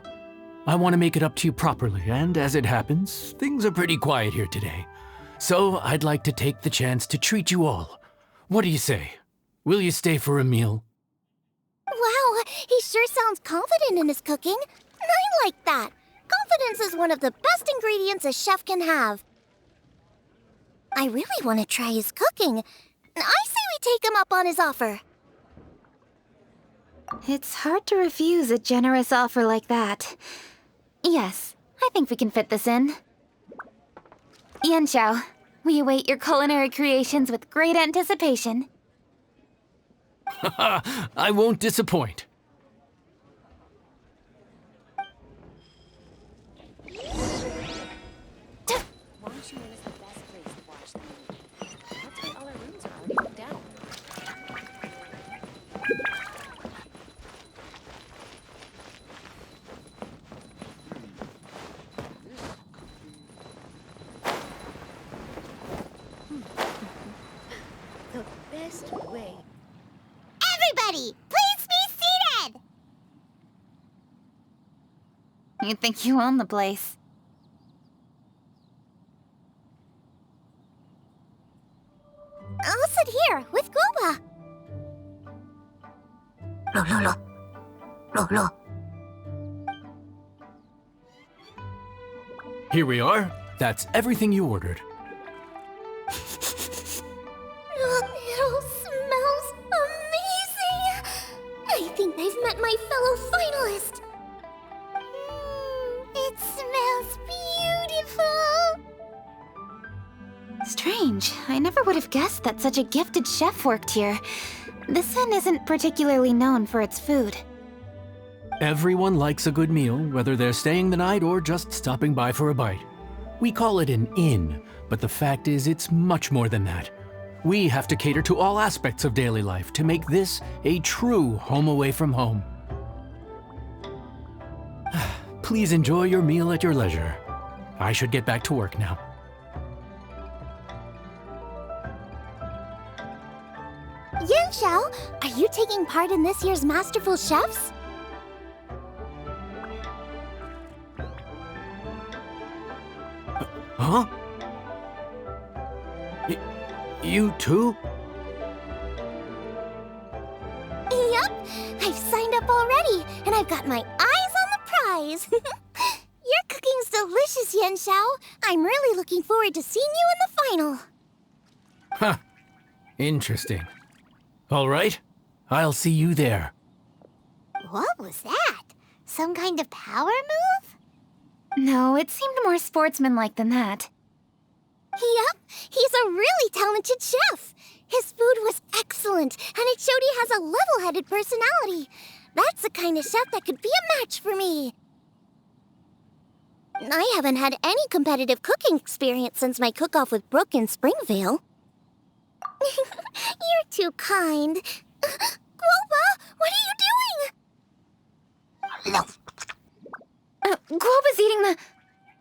I want to make it up to you properly, and as it happens, things are pretty quiet here today. So I'd like to take the chance to treat you all. What do you say? Will you stay for a meal? Wow, he sure sounds confident in his cooking. I like that. Confidence is one of the best ingredients a chef can have. I really want to try his cooking. I say we take him up on his offer. It's hard to refuse a generous offer like that. Yes, I think we can fit this in. Yanxiao, we await your culinary creations with great anticipation. I won't disappoint. Everybody, please be seated! You think you own the place. I'll sit here with Guoba. Here we are. That's everything you ordered. strange. I never would have guessed that such a gifted chef worked here. This inn isn't particularly known for its food. Everyone likes a good meal, whether they're staying the night or just stopping by for a bite. We call it an inn, but the fact is it's much more than that. We have to cater to all aspects of daily life to make this a true home away from home. Please enjoy your meal at your leisure. I should get back to work now. Yanxiao, are you taking part in this year's Masterful Chefs? Huh? You too? Yup, I've signed up already, and I've got my eyes on the prize. Your cooking's delicious, Yanxiao. I'm really looking forward to seeing you in the final. Huh. Interesting. All right, I'll see you there. What was that? Some kind of power move? No, it seemed more sportsmanlike than that. Yup, he's a really talented chef. His food was excellent, and it showed he has a level-headed personality. That's the kind of chef that could be a match for me. I haven't had any competitive cooking experience since my cook-off with Brooke in Springvale. You're too kind. Guoba, what are you doing? Guoba's eating the...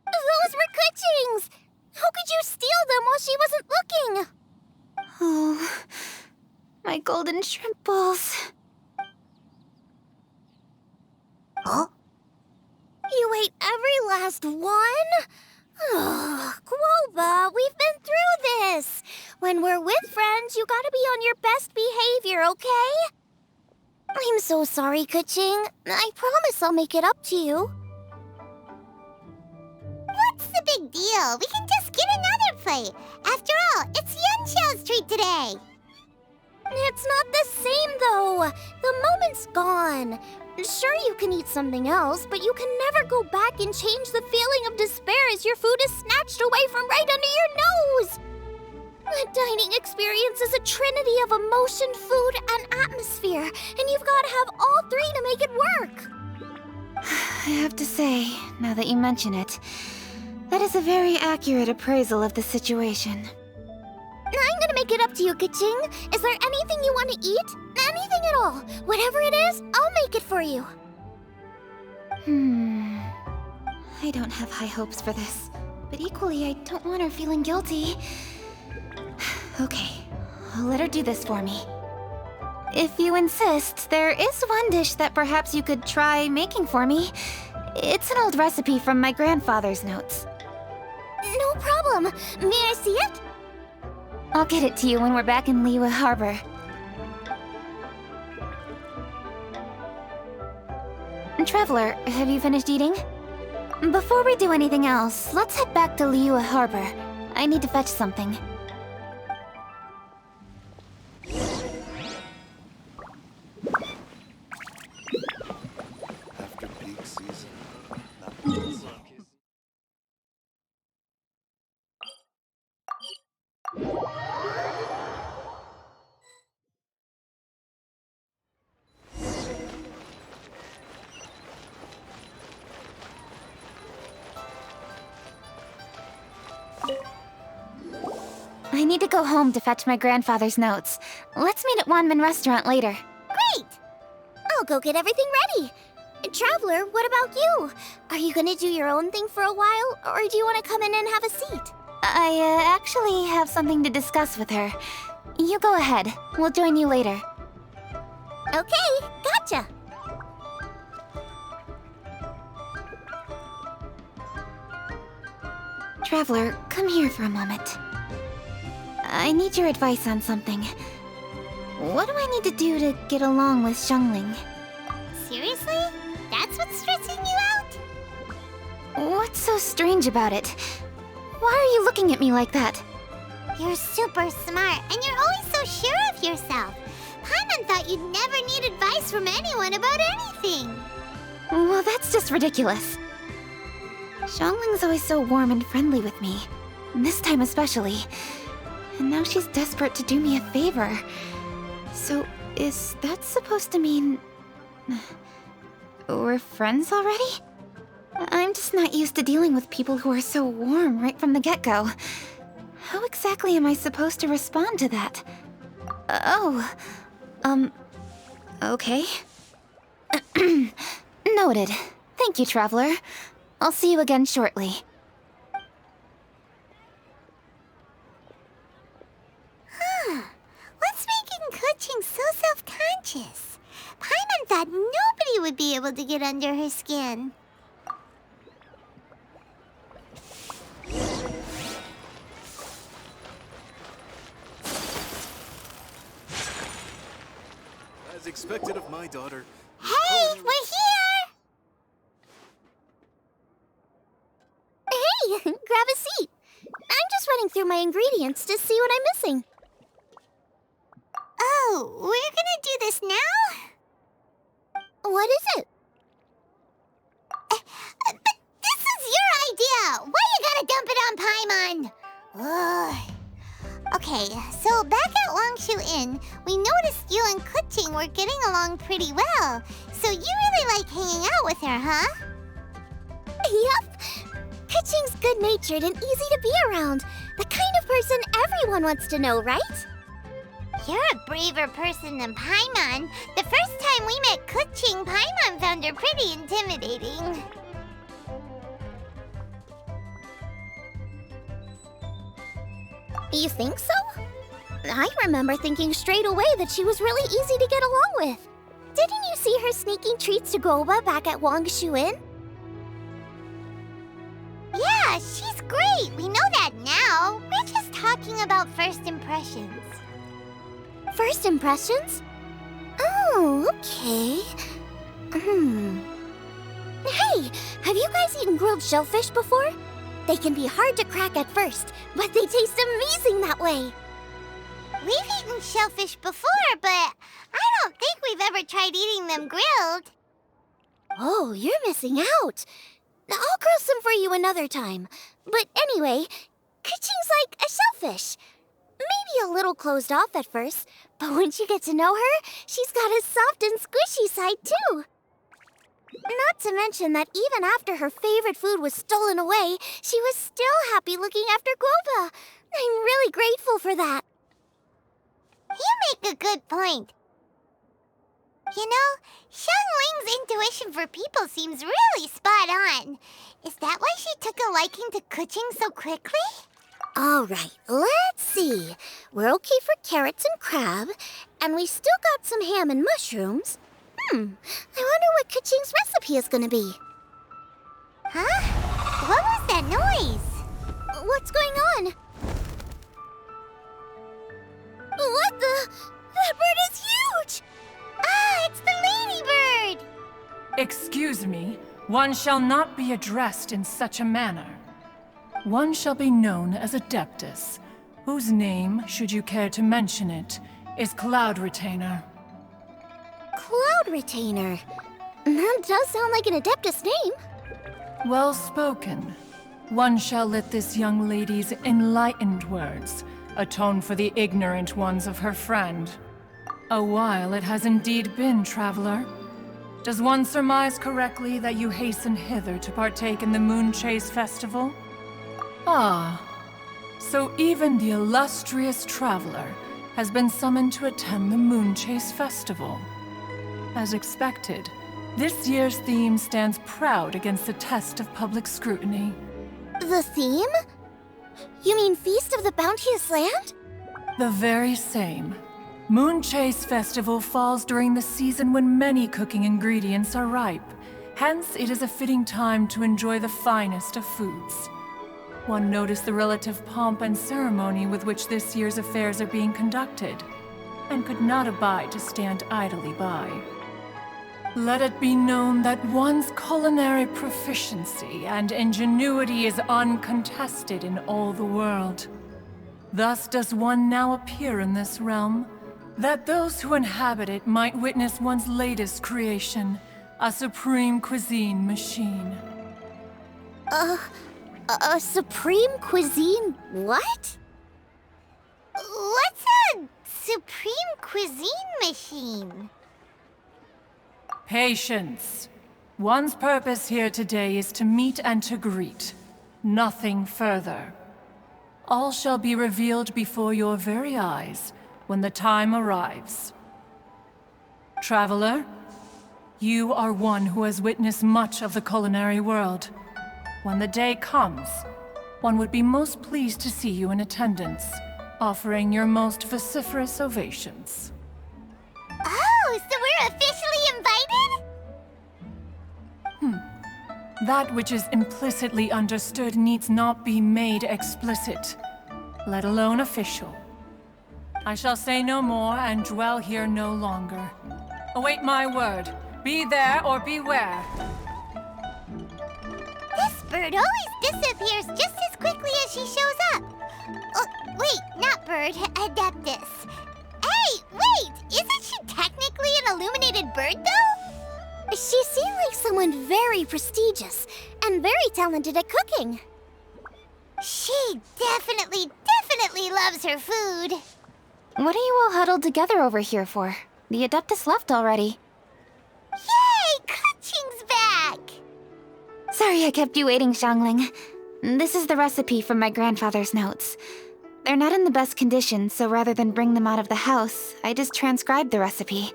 Those were Kuching's! How could you steal them while she wasn't looking? Oh, my golden shrimp balls. Huh? You ate every last one? Ugh, Guoba, we've been through this. When we're with friends, you gotta be on your best behavior, okay? I'm so sorry, Kuching. I promise I'll make it up to you. What's the big deal? We can just get another plate. After all, it's Yanxiao's treat today. It's not the same, though. The moment's gone. Sure, you can eat something else, but you can never go back and change the feeling of despair as your food is snatched away from right under your nose. The dining experience is a trinity of emotion, food, and atmosphere, and you've got to have all three to make it work. I have to say, now that you mention it, that is a very accurate appraisal of the situation. I'm gonna make it up to you, Kuching. Is there anything you want to eat? Anything at all. Whatever it is, I'll make it for you. I don't have high hopes for this, but equally I don't want her feeling guilty. Okay, I'll let her do this for me. If you insist, there is one dish that perhaps you could try making for me. It's an old recipe from my grandfather's notes. No problem. May I see it? I'll get it to you when we're back in Liyue Harbor. Traveler, have you finished eating? Before we do anything else, let's head back to Liyue Harbor. I need to fetch something. After peak season, I need to go home to fetch my grandfather's notes. Let's meet at Wanmin Restaurant later. Great! I'll go get everything ready. Traveler, what about you? Are you gonna do your own thing for a while, or do you want to come in and have a seat? I actually have something to discuss with her. You go ahead. We'll join you later. Okay, gotcha. Traveler, come here for a moment. I need your advice on something. What do I need to do to get along with Xiangling? Seriously? That's what's stressing you out? What's so strange about it? Why are you looking at me like that? You're super smart, and you're always so sure of yourself. Paimon thought you'd never need advice from anyone about anything. Well, that's just ridiculous. Xiangling's always so warm and friendly with me. This time especially. And now she's desperate to do me a favor. So, is that supposed to mean... we're friends already? I'm just not used to dealing with people who are so warm right from the get-go. How exactly am I supposed to respond to that? Okay. Noted. Thank you, Traveler. I'll see you again shortly. What's making Kuching so self-conscious? Paimon thought nobody would be able to get under her skin. As expected of my daughter. Hey, we're here! Hey, grab a seat. I'm just running through my ingredients to see what I'm missing. Oh, we're gonna do this now? What is it? But this is your idea! Why you gotta dump it on Paimon? Ugh. Okay, so back at Longshu Inn, we noticed you and Kuching were getting along pretty well. So you really like hanging out with her, huh? Yep. Kuching's good-natured and easy to be around. The kind of person everyone wants to know, right? You're a braver person than Paimon. The first time we met Kuching, Paimon found her pretty intimidating. You think so? I remember thinking straight away that she was really easy to get along with. Didn't you see her sneaking treats to Goba back at Wangshu Inn? Yeah, she's great. We know that now. We're just talking about first impressions. First impressions? Oh, okay. Hey, have you guys eaten grilled shellfish before? They can be hard to crack at first, but they taste amazing that way. We've eaten shellfish before, but I don't think we've ever tried eating them grilled. Oh, you're missing out. I'll grill some for you another time. But anyway, Kuching's like a shellfish. Maybe a little closed off at first, but once you get to know her, she's got a soft and squishy side too. Not to mention that even after her favorite food was stolen away, she was still happy looking after Guoba. I'm really grateful for that. You make a good point. You know, Xiangling's intuition for people seems really spot on. Is that why she took a liking to Kuching so quickly? All right, let's see. We're okay for carrots and crab, and we still got some ham and mushrooms. I wonder what Kuching's recipe is gonna be. Huh? What was that noise? What's going on? What the? That bird is huge! Ah, it's the ladybird! Excuse me, one shall not be addressed in such a manner. One shall be known as Adeptus, whose name, should you care to mention it, is Cloud Retainer. Cloud Retainer? That does sound like an Adeptus name. Well spoken. One shall let this young lady's enlightened words atone for the ignorant ones of her friend. A while it has indeed been, traveler. Does one surmise correctly that you hasten hither to partake in the Moon Chase Festival? Ah, so even the illustrious traveler has been summoned to attend the Moon Chase Festival. As expected, this year's theme stands proud against the test of public scrutiny. The theme? You mean Feast of the Bounteous Land? The very same. Moon Chase Festival falls during the season when many cooking ingredients are ripe. Hence, it is a fitting time to enjoy the finest of foods. One noticed the relative pomp and ceremony with which this year's affairs are being conducted, and could not abide to stand idly by. Let it be known that one's culinary proficiency and ingenuity is uncontested in all the world. Thus does one now appear in this realm, that those who inhabit it might witness one's latest creation, a supreme cuisine machine. A supreme cuisine what? What's a supreme cuisine machine? Patience. One's purpose here today is to meet and to greet. Nothing further. All shall be revealed before your very eyes when the time arrives. Traveler, you are one who has witnessed much of the culinary world. When the day comes, one would be most pleased to see you in attendance, offering your most vociferous ovations. Oh, so we're officially invited? That which is implicitly understood needs not be made explicit, let alone official. I shall say no more and dwell here no longer. Await my word. Be there or beware. This bird always disappears just as quickly as she shows up. Oh, wait, not bird, Adeptus. Hey, wait! Isn't she technically an illuminated bird, though? She seemed like someone very prestigious and very talented at cooking. She definitely loves her food. What are you all huddled together over here for? The Adeptus left already. Yay! Kaching's back! Sorry I kept you waiting, Xiangling. This is the recipe from my grandfather's notes. They're not in the best condition, so rather than bring them out of the house, I just transcribed the recipe.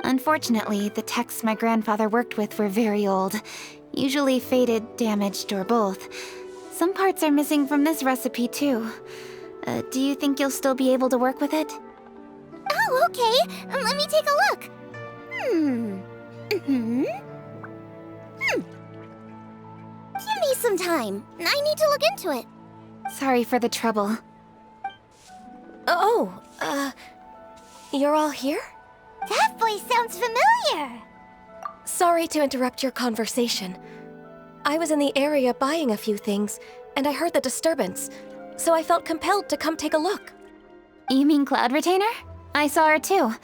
Unfortunately, the texts my grandfather worked with were very old, usually faded, damaged, or both. Some parts are missing from this recipe, too. Do you think you'll still be able to work with it? Oh, okay. Let me take a look. Give me some time. I need to look into it. Sorry for the trouble. You're all here? That voice sounds familiar. Sorry to interrupt your conversation. I was in the area buying a few things, and I heard the disturbance, so I felt compelled to come take a look. You mean Cloud Retainer? I saw her too.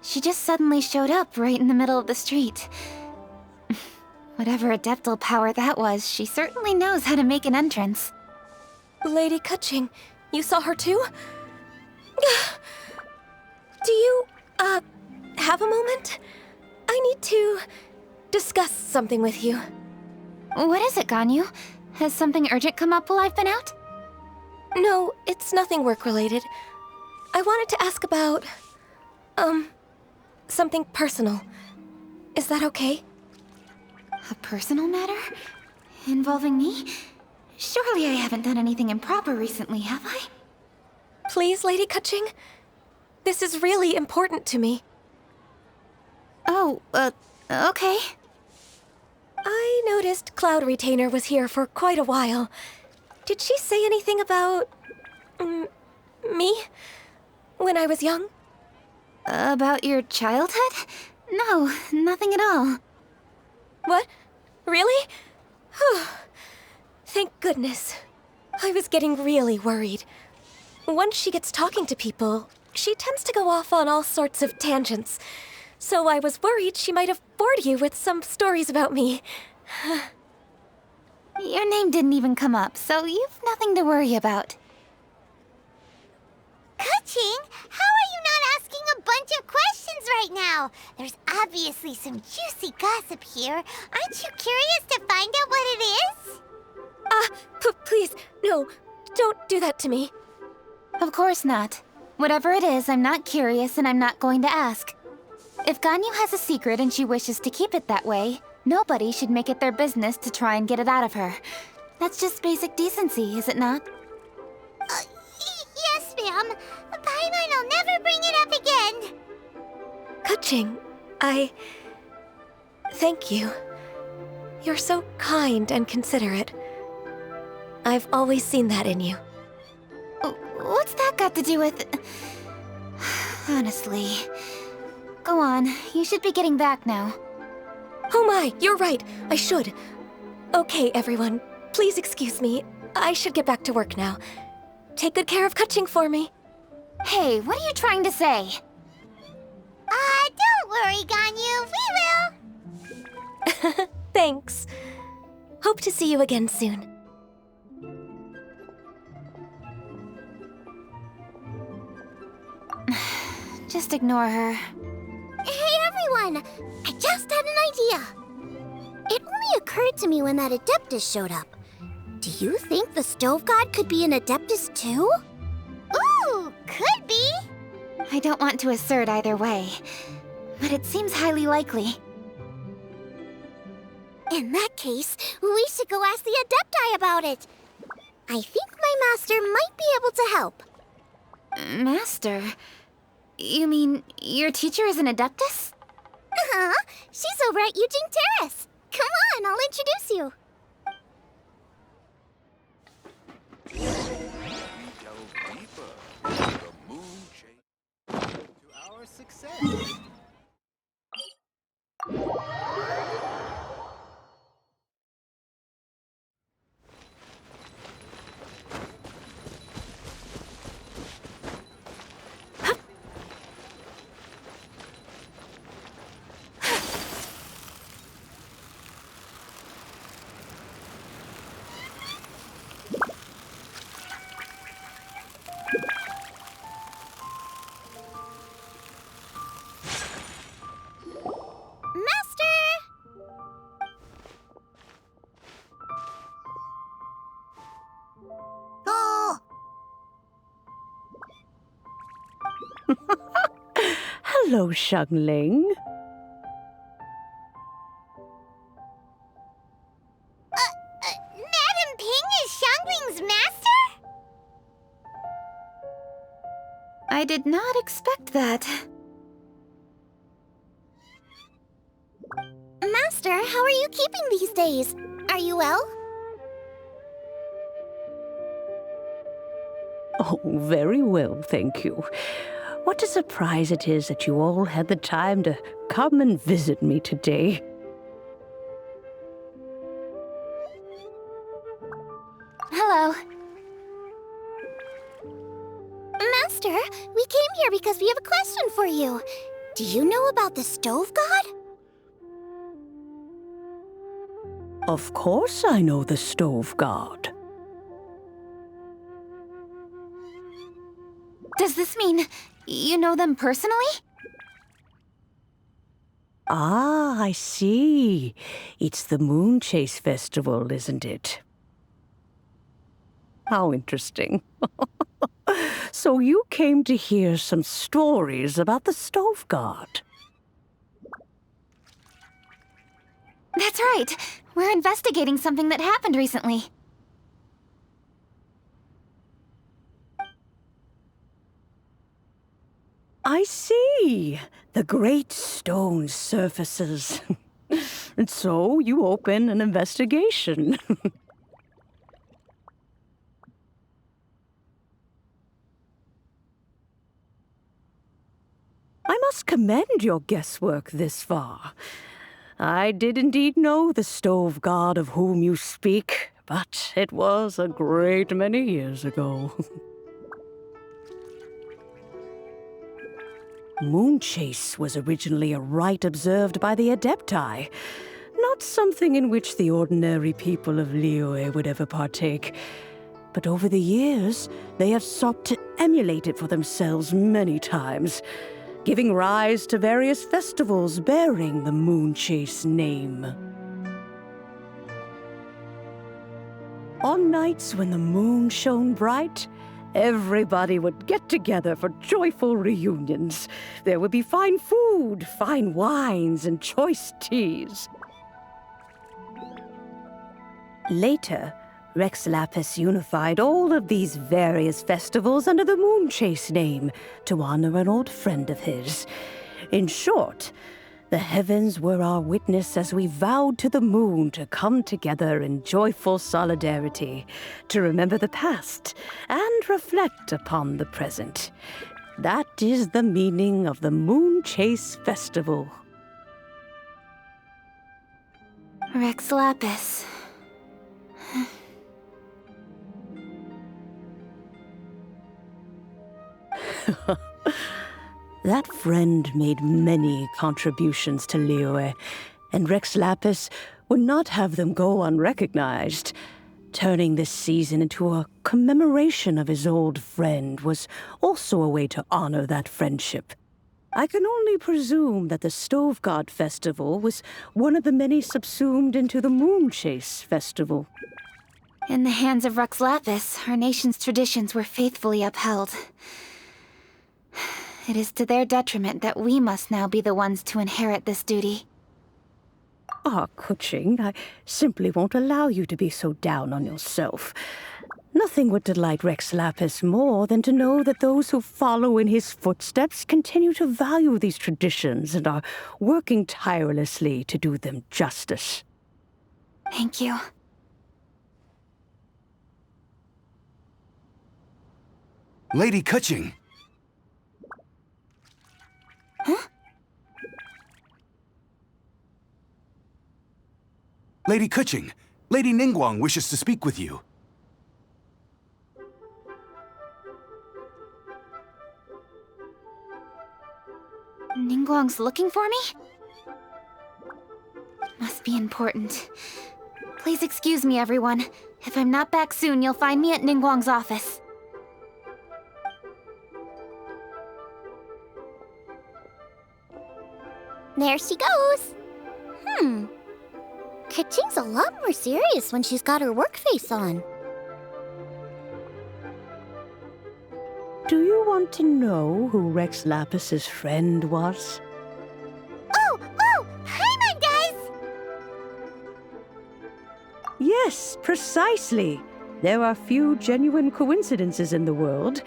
She just suddenly showed up right in the middle of the street. Whatever adeptal power that was, she certainly knows how to make an entrance. Lady Kaching, you saw her too? Do you, have a moment? I need to discuss something with you. What is it, Ganyu? Has something urgent come up while I've been out? No, it's nothing work-related. I wanted to ask about, something personal. Is that okay? A personal matter? Involving me? Surely I haven't done anything improper recently, have I? Please, Lady Kaching? This is really important to me. Oh, okay. I noticed Cloud Retainer was here for quite a while. Did she say anything about... me? When I was young? About your childhood? No, nothing at all. What? Really? Thank goodness. I was getting really worried. Once she gets talking to people, she tends to go off on all sorts of tangents. So I was worried she might have bored you with some stories about me. Your name didn't even come up, so you've nothing to worry about. Kaching, how are you not asking a bunch of questions right now? There's obviously some juicy gossip here. Aren't you curious to find out what it is? Please, no, don't do that to me. Of course not. Whatever it is, I'm not curious and I'm not going to ask. If Ganyu has a secret and she wishes to keep it that way, nobody should make it their business to try and get it out of her. That's just basic decency, is it not? Yes, ma'am. Paimon will never bring it up again. Kaching, thank you. You're so kind and considerate. I've always seen that in you. What's that got to do with... Honestly. Go on, you should be getting back now. Oh my, you're right, I should. Okay, everyone, please excuse me. I should get back to work now. Take good care of Kaching for me. Hey, what are you trying to say? Don't worry, Ganyu, we will. Thanks. Hope to see you again soon. Just ignore her. Hey everyone! I just had an idea. It only occurred to me when that Adeptus showed up. Do you think the Stove God could be an Adeptus too? Ooh, could be. I don't want to assert either way, but it seems highly likely. In that case, we should go ask the Adepti about it. I think my master might be able to help. Master? You mean your teacher is an Adeptus? Uh-huh. She's over at Eugene Terrace. Come on, I'll introduce you. To our success. Hello, Xiangling. Madam Ping is Xiangling's master? I did not expect that. Master, how are you keeping these days? Are you well? Oh, very well, thank you. What a surprise it is that you all had the time to come and visit me today. Hello. Master, we came here because we have a question for you. Do you know about the Stove God? Of course I know the Stove God. Does this mean you know them personally? Ah, I see. It's the Moon Chase Festival, isn't it? How interesting. So you came to hear some stories about the Stove God. That's right. We're investigating something that happened recently. I see. The great stone surfaces. And so you open an investigation. I must commend your guesswork this far. I did indeed know the Stove God of whom you speak, but it was a great many years ago. Moonchase was originally a rite observed by the Adepti, not something in which the ordinary people of Liyue would ever partake. But over the years, they have sought to emulate it for themselves many times, giving rise to various festivals bearing the Moonchase name. On nights when the moon shone bright, everybody would get together for joyful reunions. There would be fine food, fine wines, and choice teas. Later, Rex Lapis unified all of these various festivals under the Moonchase name to honor an old friend of his. In short, the heavens were our witness as we vowed to the moon to come together in joyful solidarity, to remember the past and reflect upon the present. That is the meaning of the Moonchase Festival. Rex Lapis. That friend made many contributions to Liyue, and Rex Lapis would not have them go unrecognized. Turning this season into a commemoration of his old friend was also a way to honor that friendship. I can only presume that the Stove God Festival was one of the many subsumed into the Moonchase Festival. In the hands of Rux Lapis, our nation's traditions were faithfully upheld. It is to their detriment that we must now be the ones to inherit this duty. Ah, Kuching, I simply won't allow you to be so down on yourself. Nothing would delight Rex Lapis more than to know that those who follow in his footsteps continue to value these traditions and are working tirelessly to do them justice. Thank you. Lady Kuching! Huh? Lady Kuching, Lady Ningguang wishes to speak with you. Ningguang's looking for me? Must be important. Please excuse me, everyone. If I'm not back soon, you'll find me at Ningguang's office. There she goes. Kuching's a lot more serious when she's got her work face on. Do you want to know who Rex Lapis's friend was? Oh! Paimon does! Yes, precisely. There are few genuine coincidences in the world.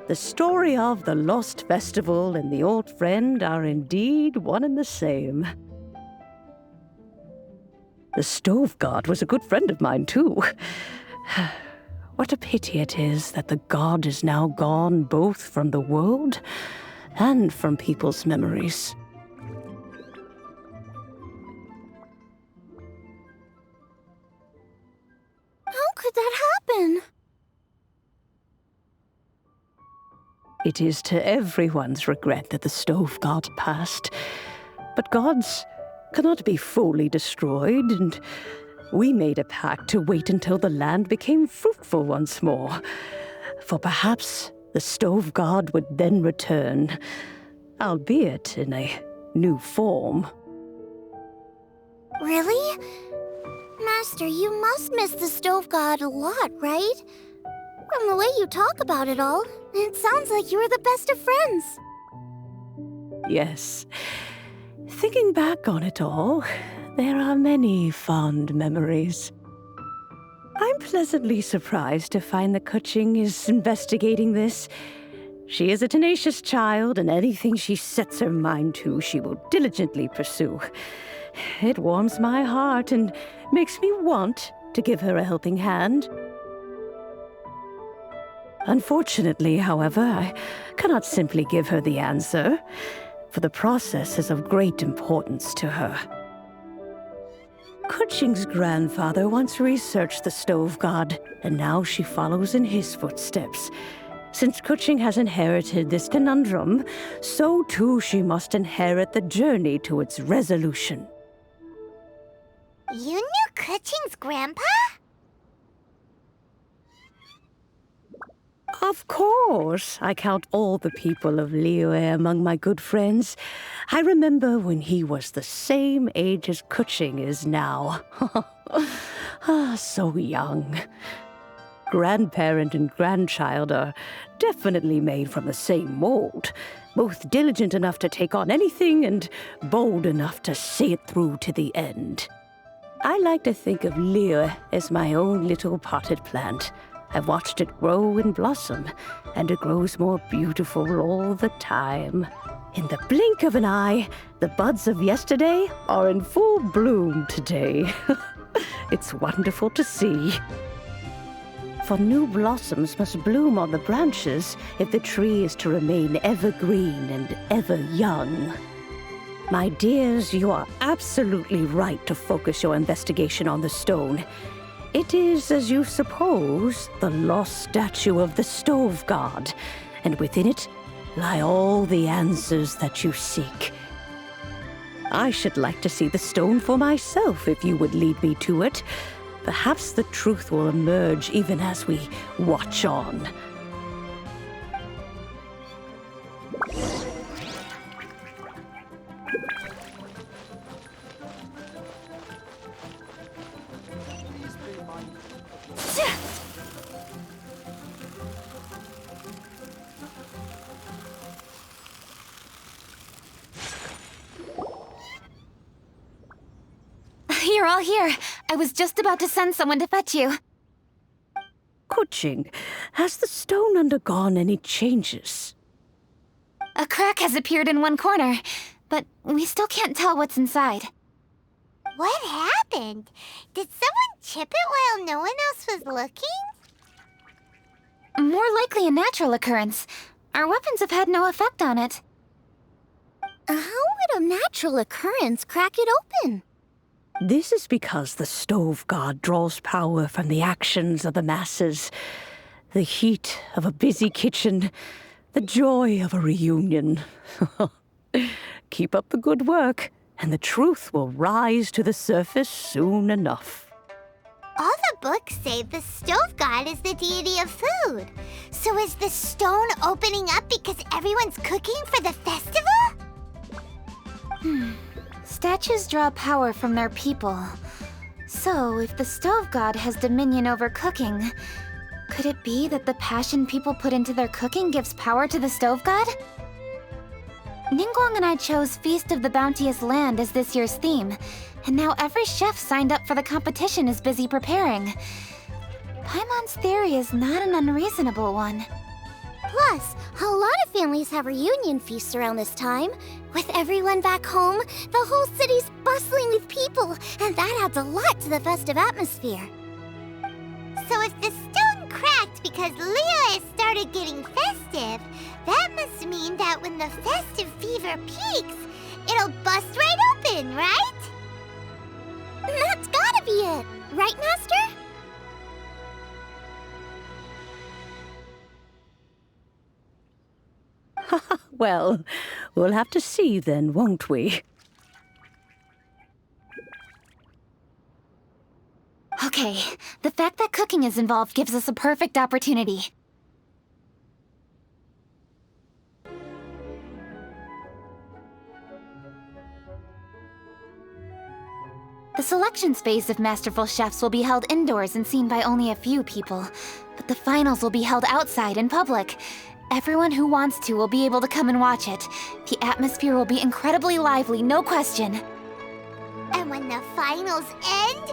The story of the Lost Festival and the old friend are indeed one and the same. The Stove God was a good friend of mine, too. What a pity it is that the god is now gone both from the world and from people's memories. How could that happen? It is to everyone's regret that the Stove God passed. But gods cannot be fully destroyed, and we made a pact to wait until the land became fruitful once more. For perhaps the Stove God would then return, albeit in a new form. Really? Master, you must miss the Stove God a lot, right? From the way you talk about it all, it sounds like you were the best of friends. Yes. Thinking back on it all, there are many fond memories. I'm pleasantly surprised to find that Kuching is investigating this. She is a tenacious child, and anything she sets her mind to, she will diligently pursue. It warms my heart and makes me want to give her a helping hand. Unfortunately, however, I cannot simply give her the answer, for the process is of great importance to her. Kuching's grandfather once researched the Stove God, and now she follows in his footsteps. Since Kuching has inherited this conundrum, so too she must inherit the journey to its resolution. You knew Kuching's grandpa? Of course, I count all the people of Liyue among my good friends. I remember when he was the same age as Kuching is now. So young. Grandparent and grandchild are definitely made from the same mold, both diligent enough to take on anything and bold enough to see it through to the end. I like to think of Liyue as my own little potted plant. I've watched it grow and blossom, and it grows more beautiful all the time. In the blink of an eye, the buds of yesterday are in full bloom today. It's wonderful to see. For new blossoms must bloom on the branches if the tree is to remain evergreen and ever young. My dears, you are absolutely right to focus your investigation on the stone. It is, as you suppose, the lost statue of the Stove God, and within it lie all the answers that you seek. I should like to see the stone for myself if you would lead me to it. Perhaps the truth will emerge even as we watch on. all here. I was just about to send someone to fetch you. Kuching, has the stone undergone any changes? A crack has appeared in one corner, but we still can't tell what's inside. What happened? Did someone chip it while no one else was looking? More likely a natural occurrence. Our weapons have had no effect on it. How would a natural occurrence crack it open? This is because the stove god draws power from the actions of the masses. The heat of a busy kitchen, the joy of a reunion. Keep up the good work, and the truth will rise to the surface soon enough. All the books say the stove god is the deity of food. So is the stone opening up because everyone's cooking for the festival? Statues draw power from their people. So, if the stove god has dominion over cooking, could it be that the passion people put into their cooking gives power to the stove god? Ningguang and I chose Feast of the Bounteous Land as this year's theme, and now every chef signed up for the competition is busy preparing. Paimon's theory is not an unreasonable one. Plus, a lot of families have reunion feasts around this time. With everyone back home, the whole city's bustling with people, and that adds a lot to the festive atmosphere. So if the stone cracked because Leo has started getting festive, that must mean that when the festive fever peaks, it'll bust right open, right? That's gotta be it, right, Master? Well, we'll have to see then, won't we? Okay, the fact that cooking is involved gives us a perfect opportunity. The selections phase of Masterful Chefs will be held indoors and seen by only a few people, but the finals will be held outside in public. Everyone who wants to will be able to come and watch it. The atmosphere will be incredibly lively, no question. And when the finals end,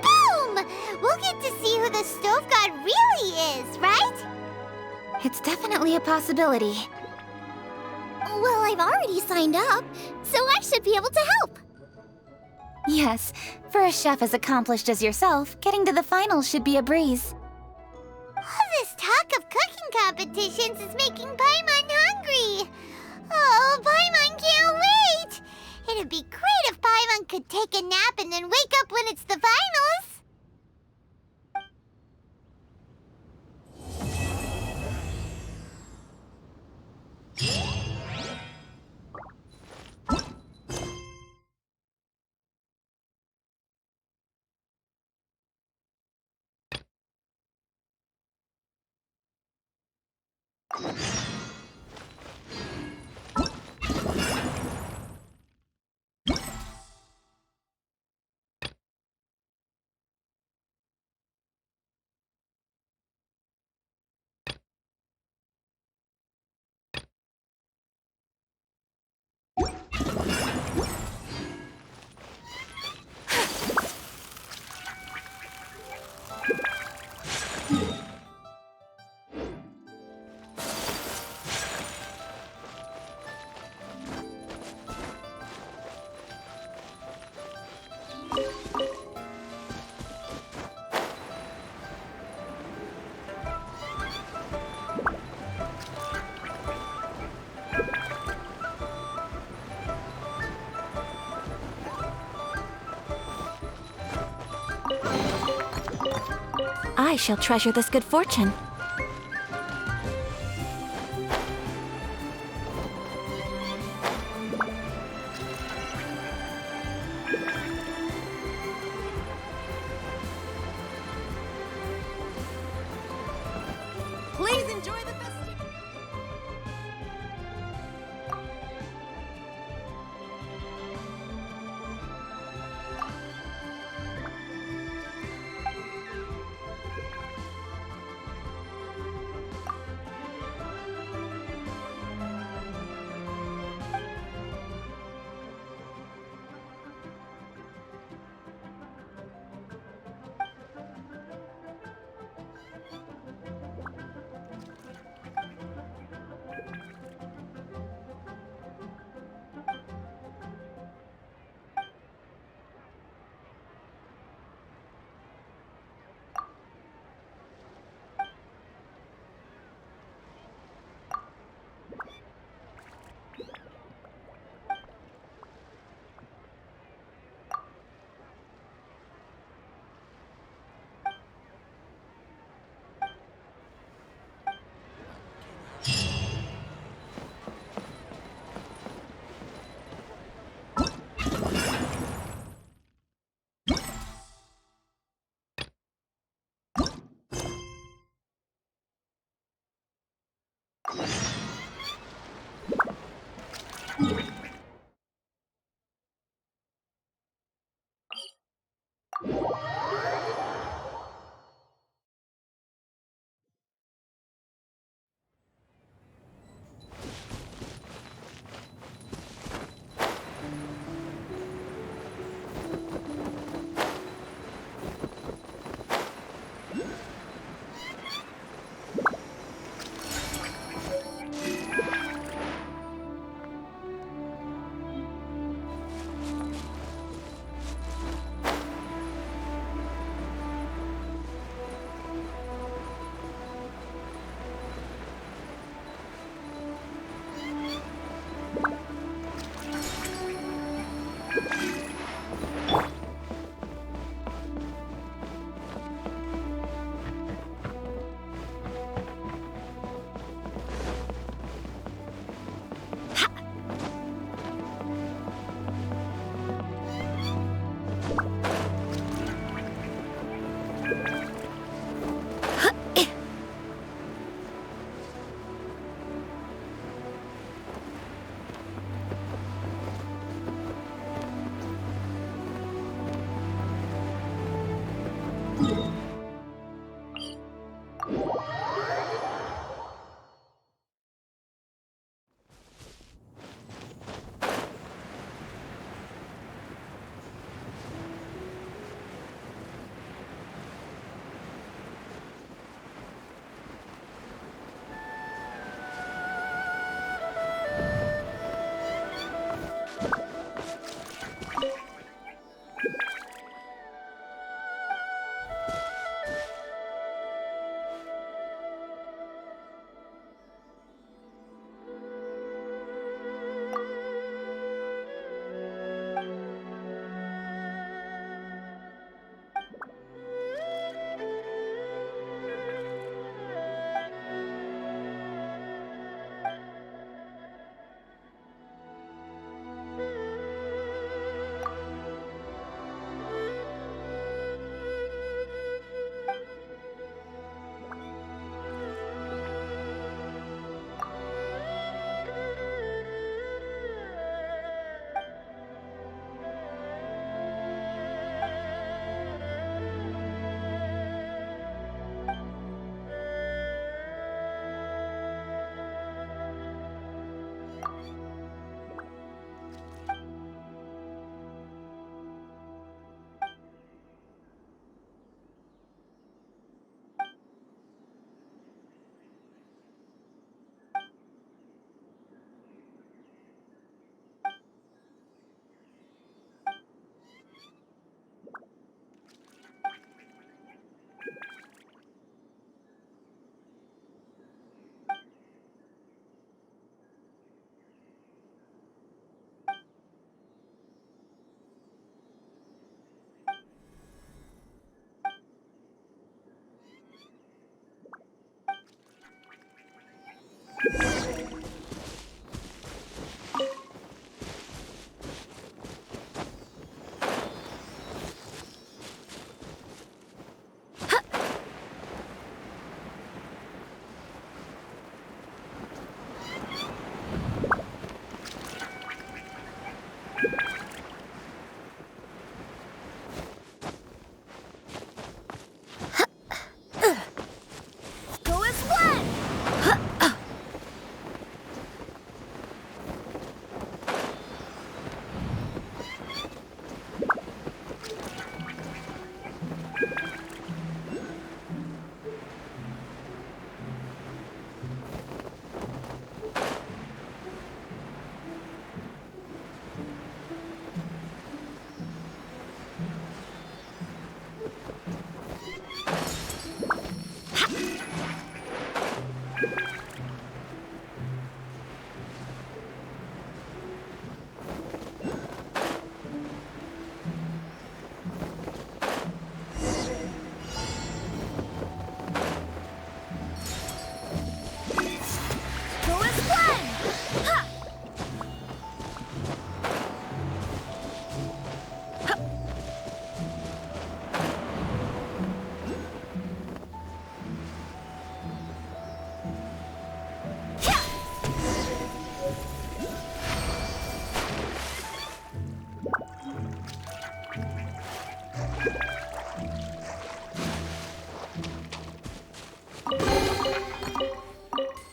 boom! We'll get to see who the stove god really is, right? It's definitely a possibility. Well, I've already signed up, so I should be able to help. Yes, for a chef as accomplished as yourself, getting to the finals should be a breeze. All this talk of cooking competitions is making Paimon hungry. Oh, Paimon can't wait! It'd be great if Paimon could take a nap and then wake up when it's the finals. I shall treasure this good fortune. Please enjoy the festival.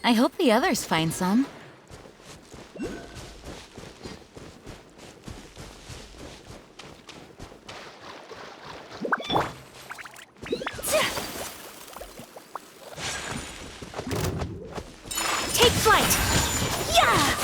I hope the others find some. Take flight! Yeah!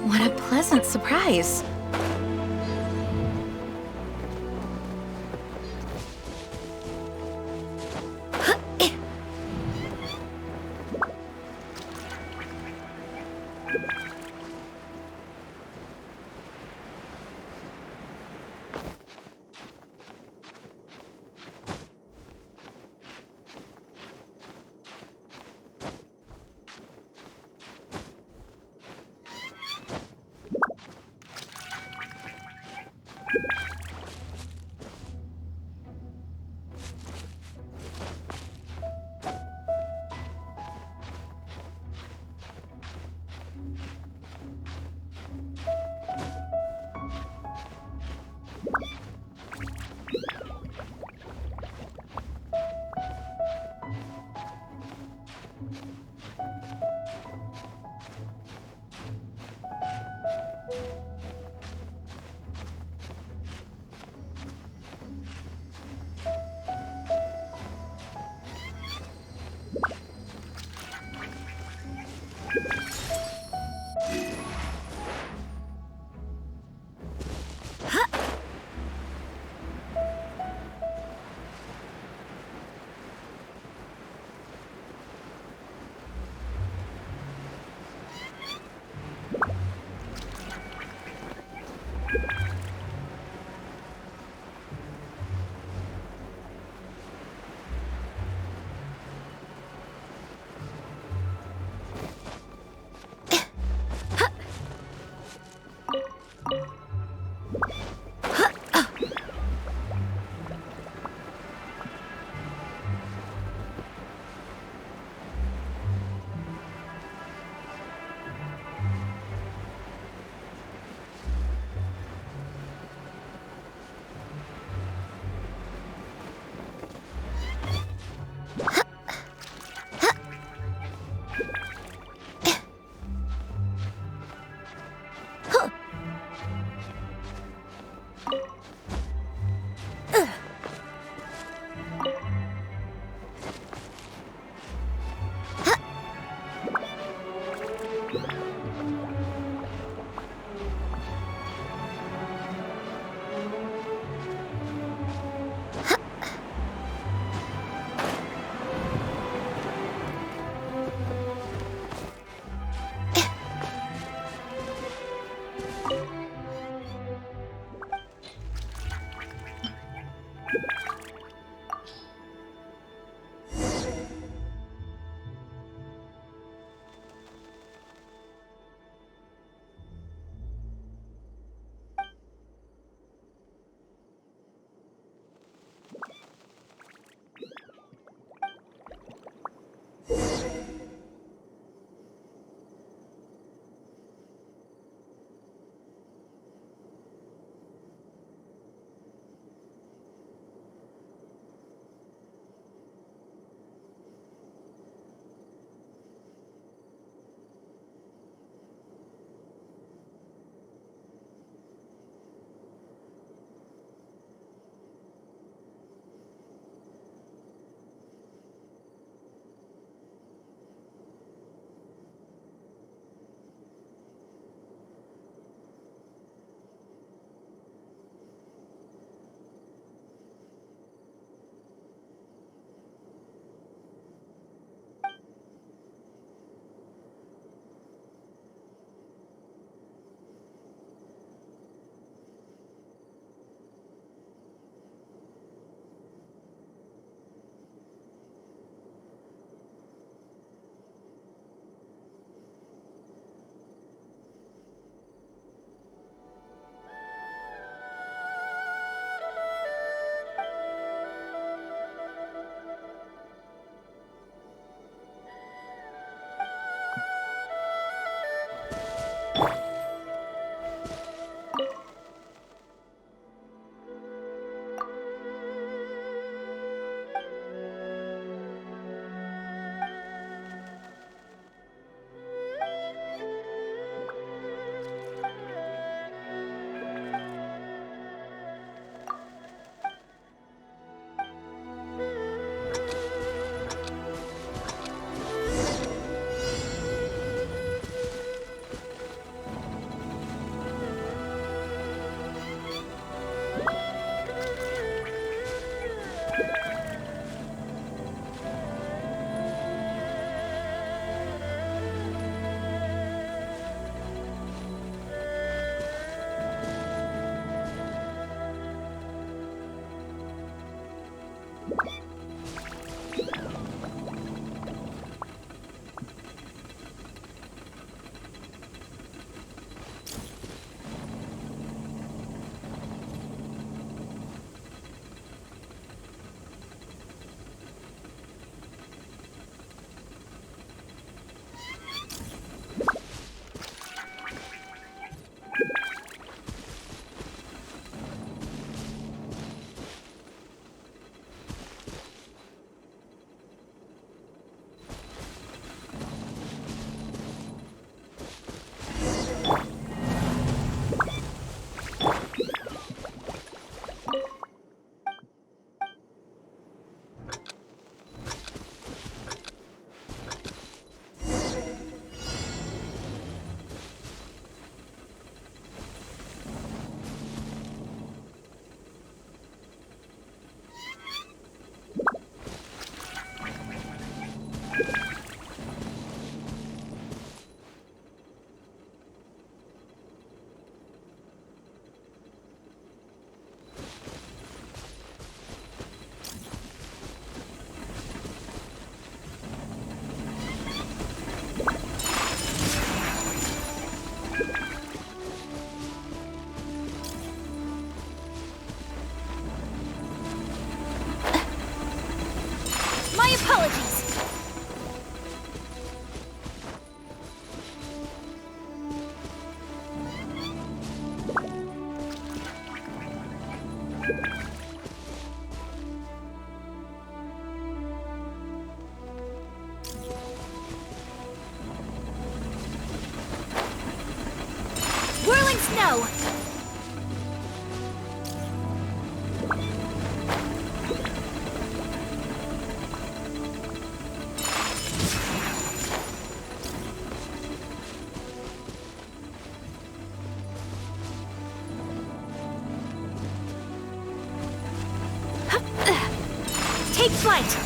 What a pleasant surprise. apologies. Whirling snow! Take flight!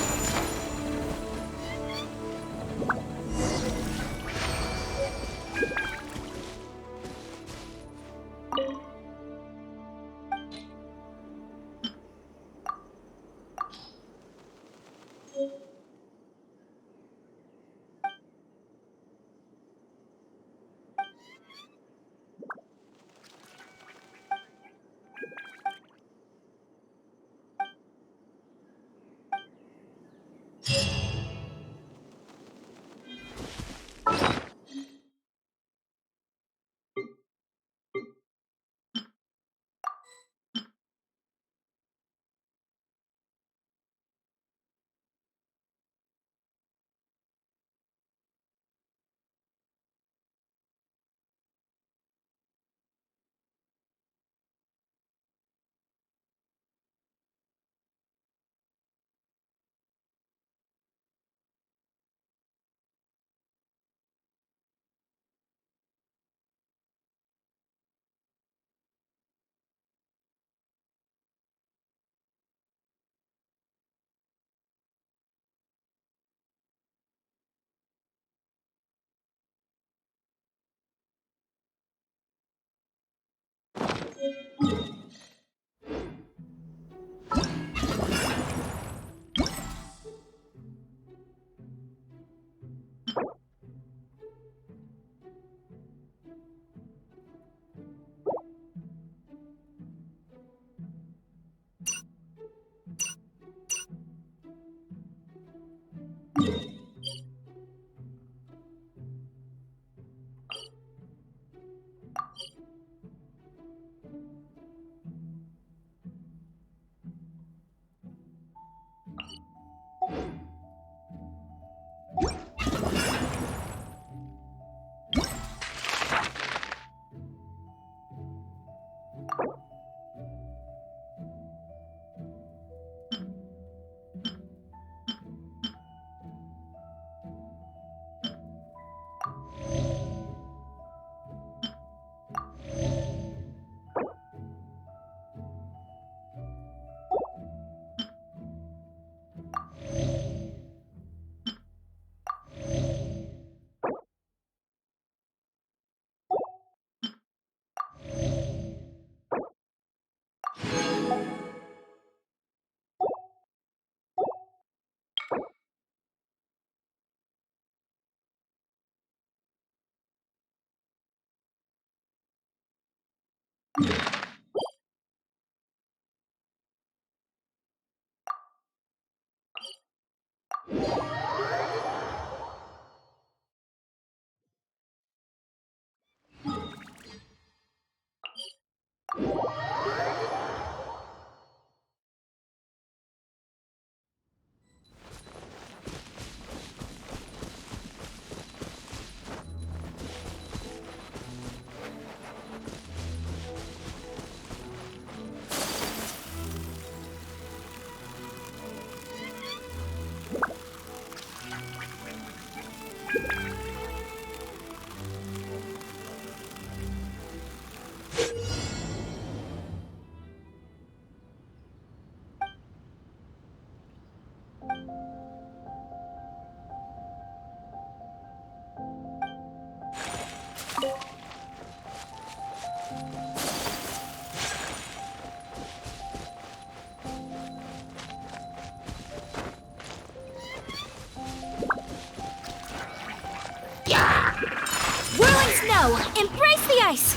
Whirling snow! Embrace the ice!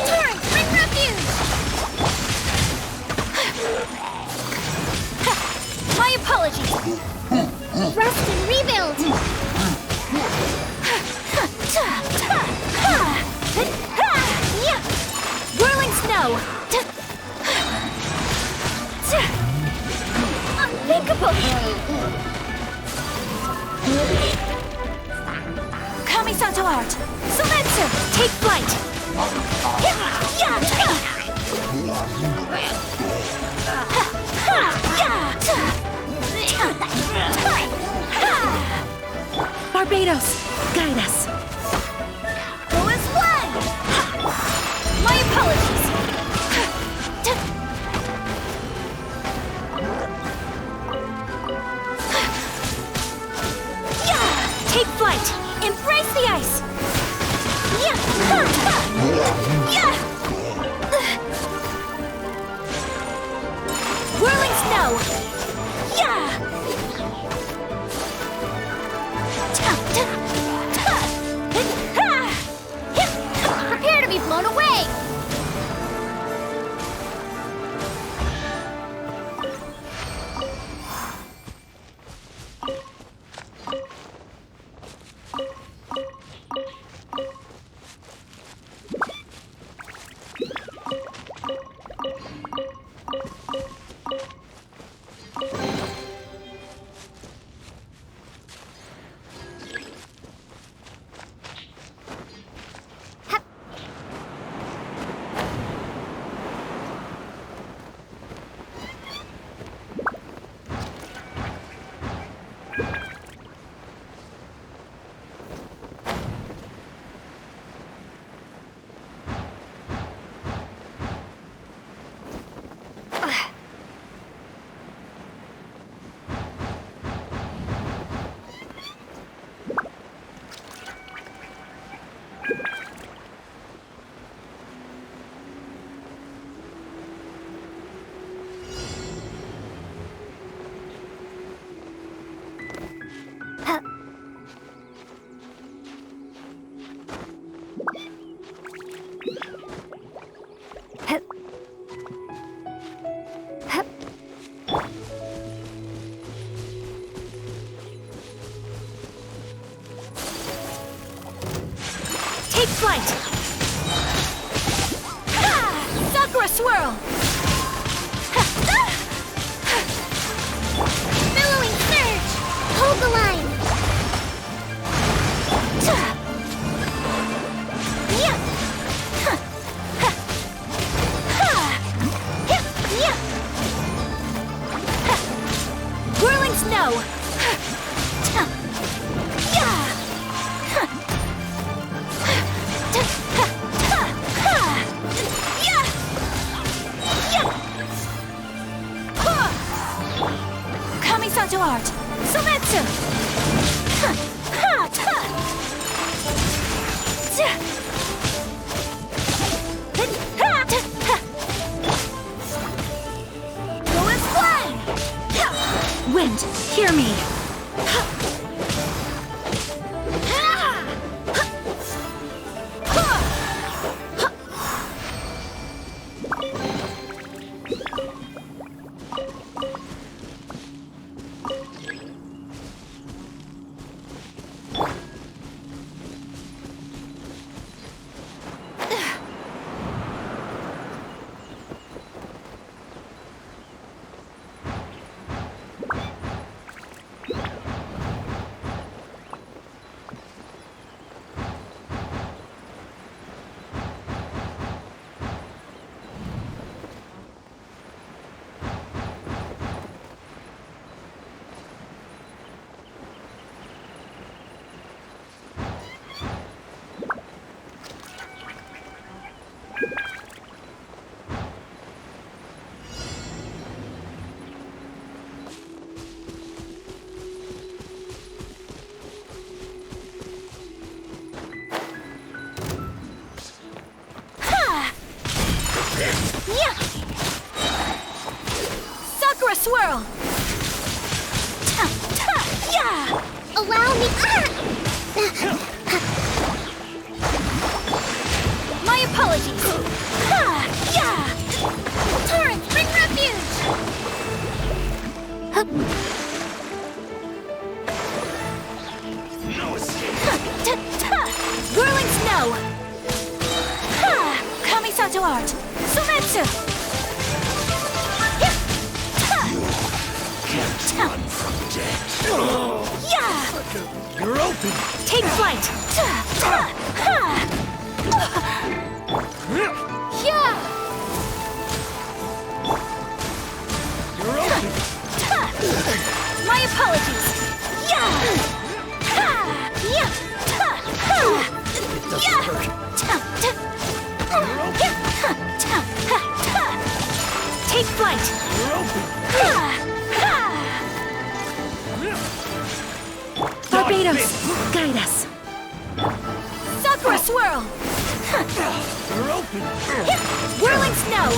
Torrent, bring refuge! My apologies! Rest and rebuild! Whirling snow! Unthinkable! Kamisato art! Sometsu! Take flight! Barbados, guide us. Go as one! My apologies. Take flight. Embrace the ice. Whirling snow. Prepare to be blown away! Take flight! Sakura swirl! Billowing surge! Hold the line! Whirling snow! Kamisato art! Sometsu! Go as one! Wind, hear me! Sakura swirl! Allow me. My apologies! Torrent, bring refuge! snow! Ha! Kamisato art! Sumetsu! Run from death. Yeah! You're open. Take flight! Yeah! You're open. My apologies! Yeah! Yeah! Take flight! You're open. Barbados, guide us. Sakura swirl! You're open. Whirling snow!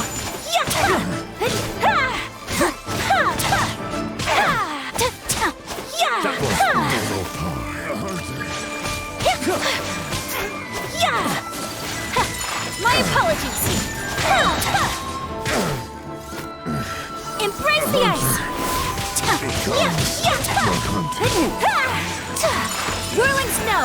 My apologies! Embrace the ice! Whirling snow!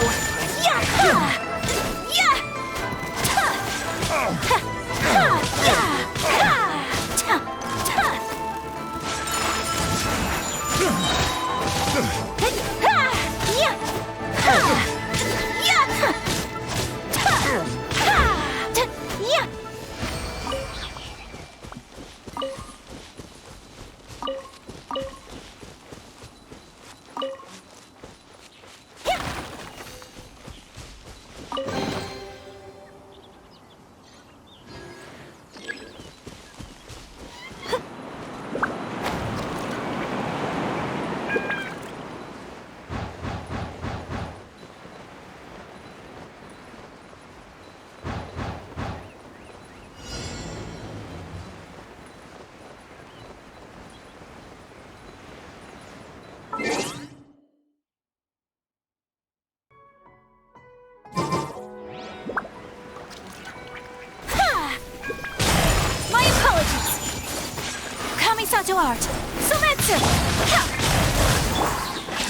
Kamisato art! Sumetsu!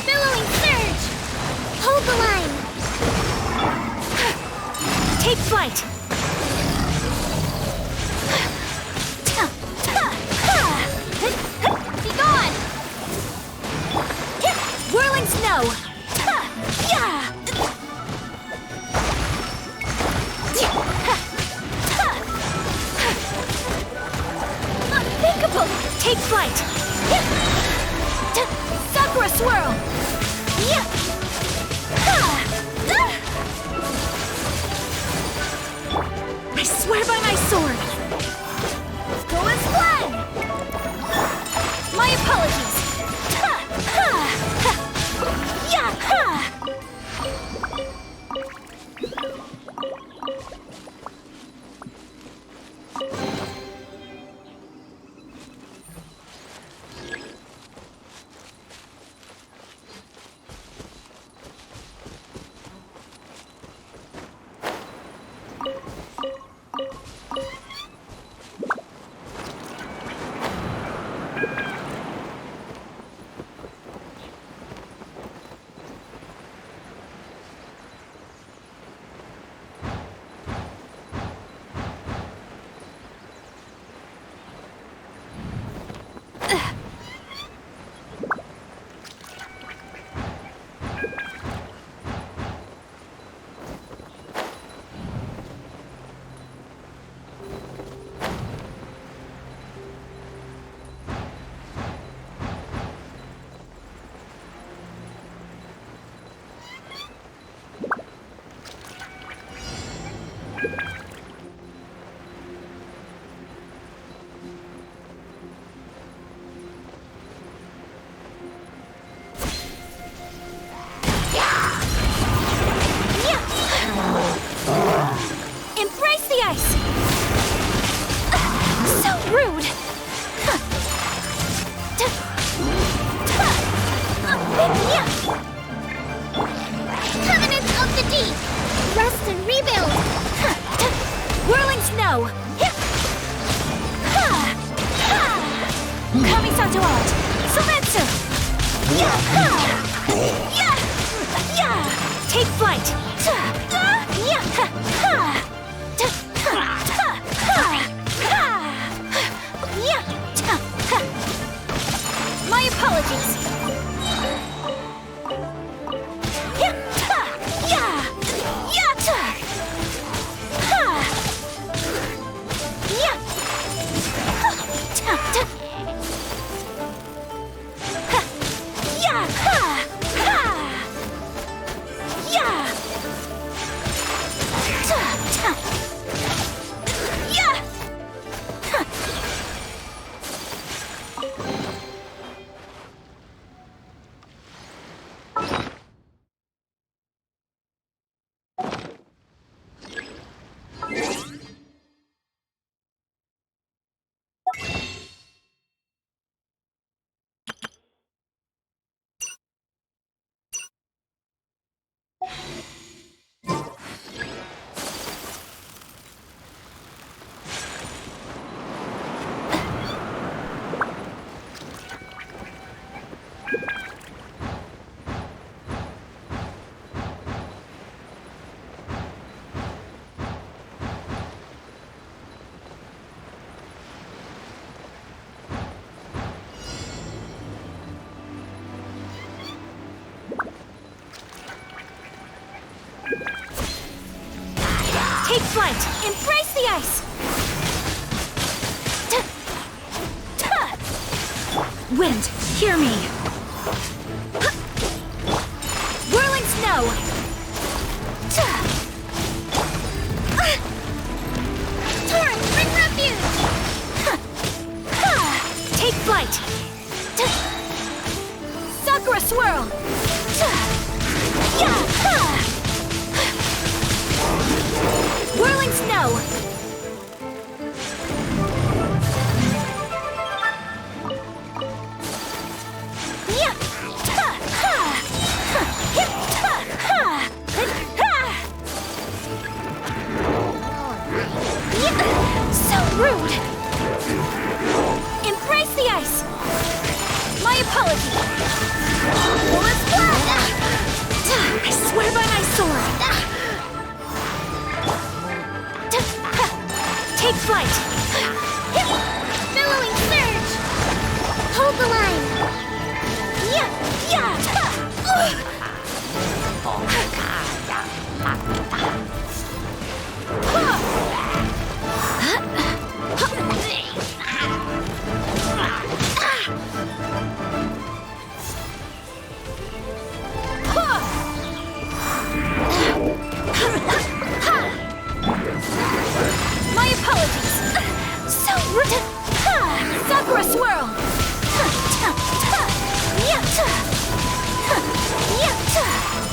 Billowing surge! Hold the line! Take flight! Be gone! Whirling snow! Unthinkable! Take flight! Sakura swirl! I swear by my sword! Go as planned! My apologies! Take flight! wind, hear me. Whirling snow. Torrent, bring refuge! Take flight. Sakura swirl. Whirling snow. So rude! Embrace the ice! My apology! Let's fly! I swear by my sword. Take flight. Billowing surge! Hold the line! My apologies. So rude. Sakura swirl.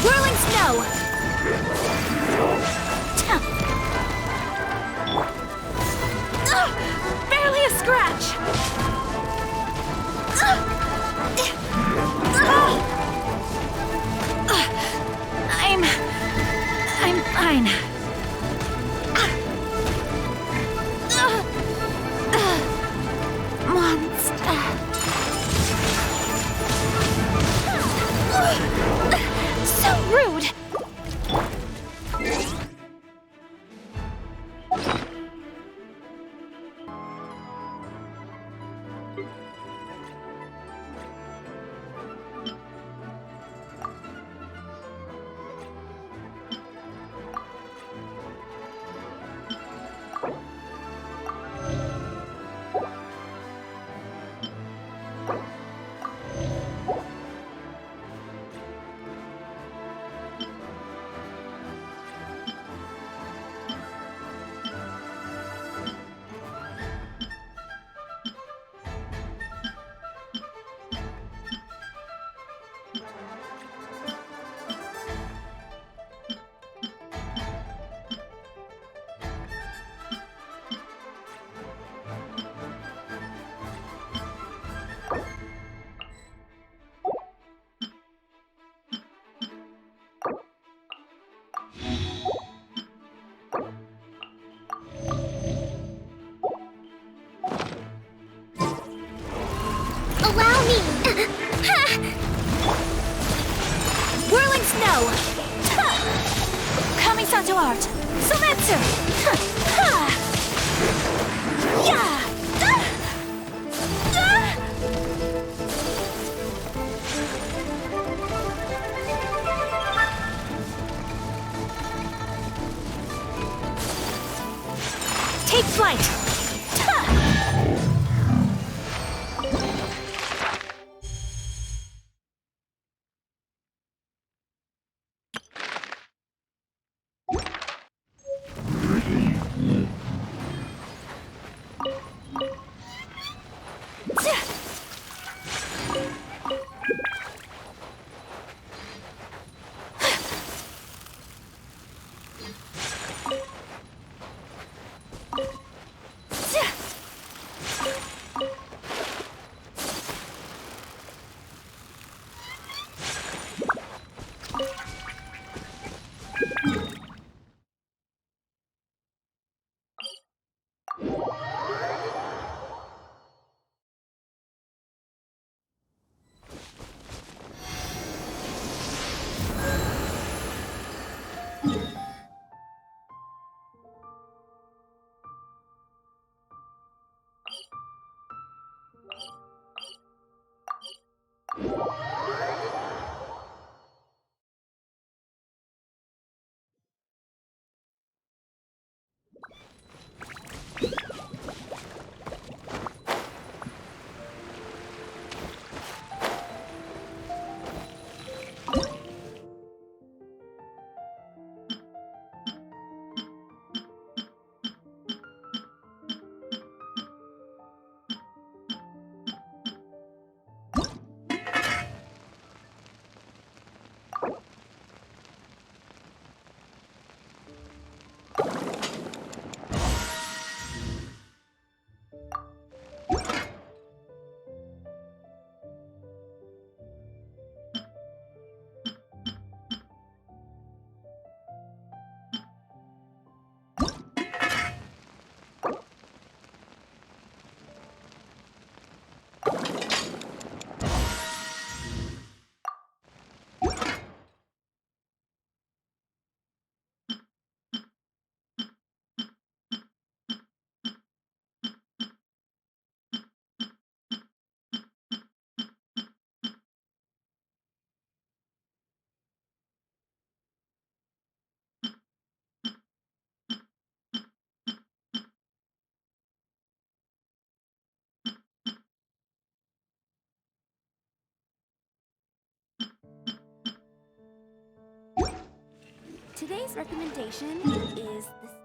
Whirling snow. Barely a scratch. I'm fine. Monster. So rude. Allow me! Whirling snow. Kami-san to art. Sometsu. Take flight. Today's recommendation is the...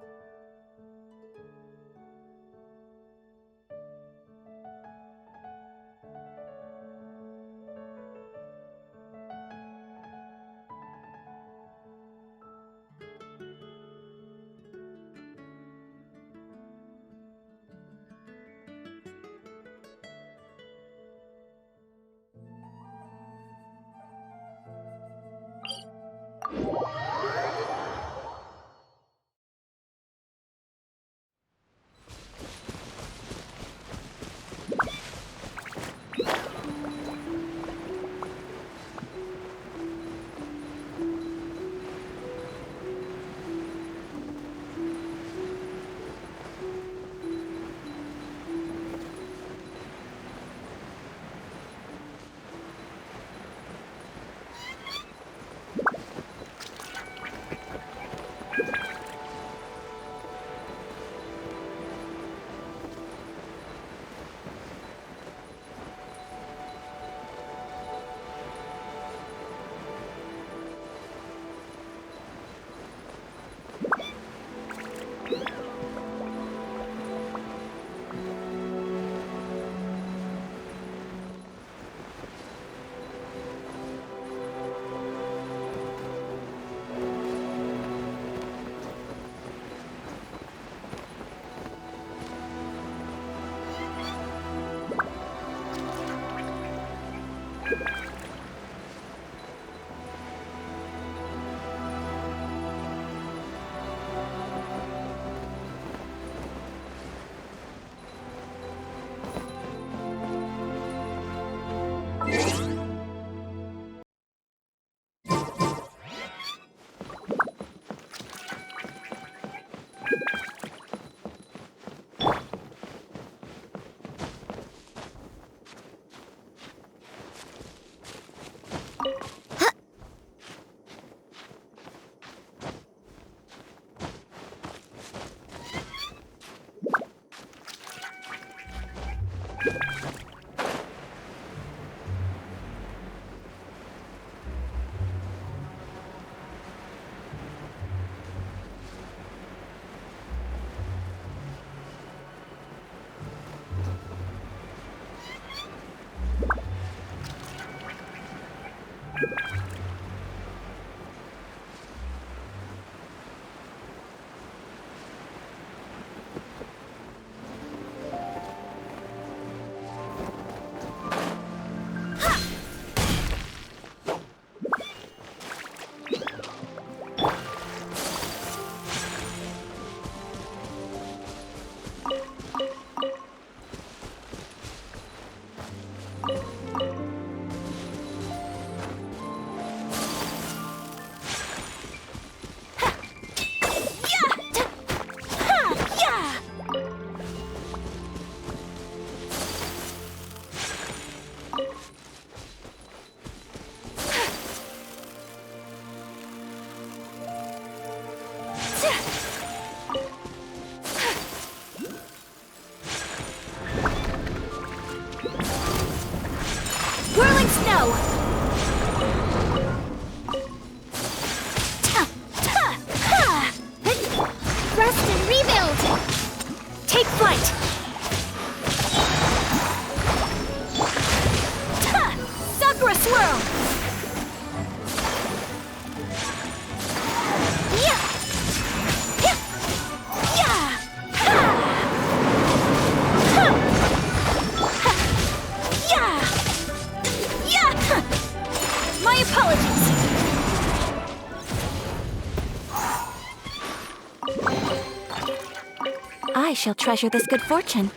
I shall treasure this good fortune.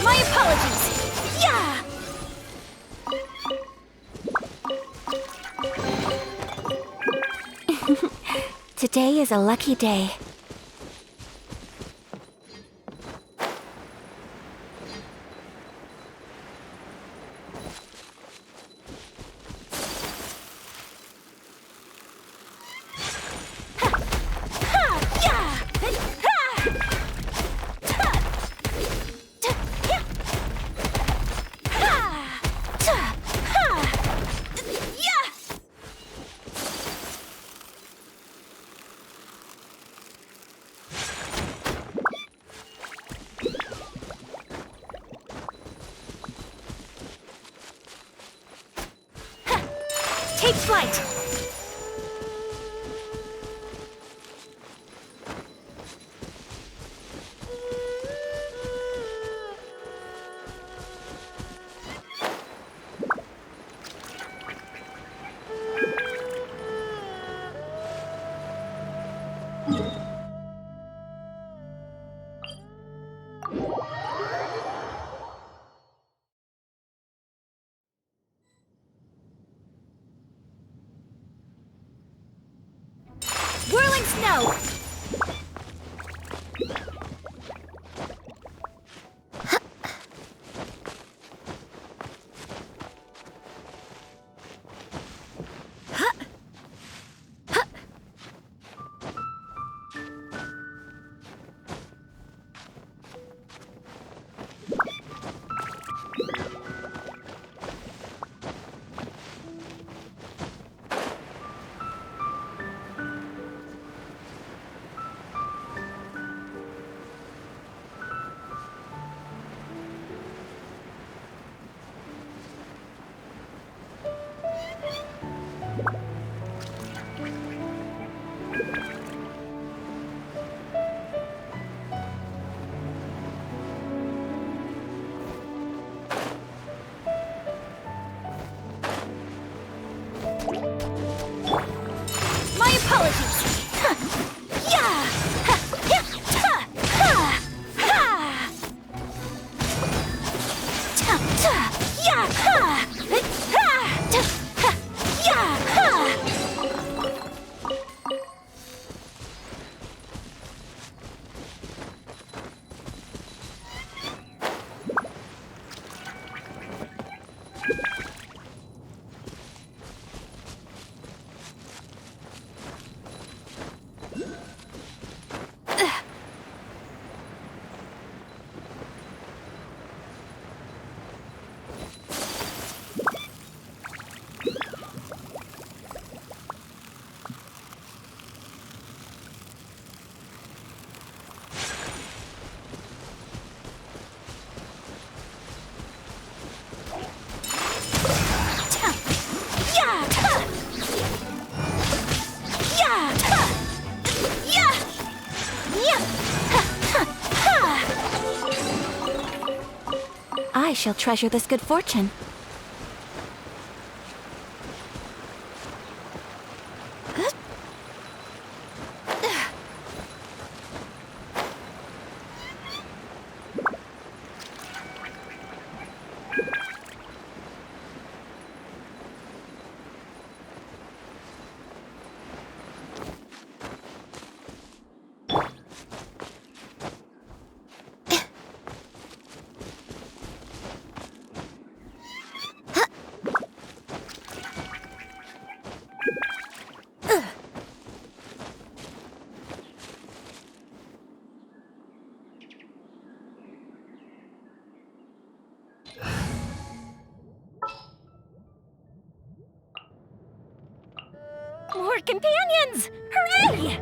My apologies. Yeah! Today is a lucky day. Take flight! Whirling snow! My apologies! Yeah! I shall treasure this good fortune. More companions! Hooray!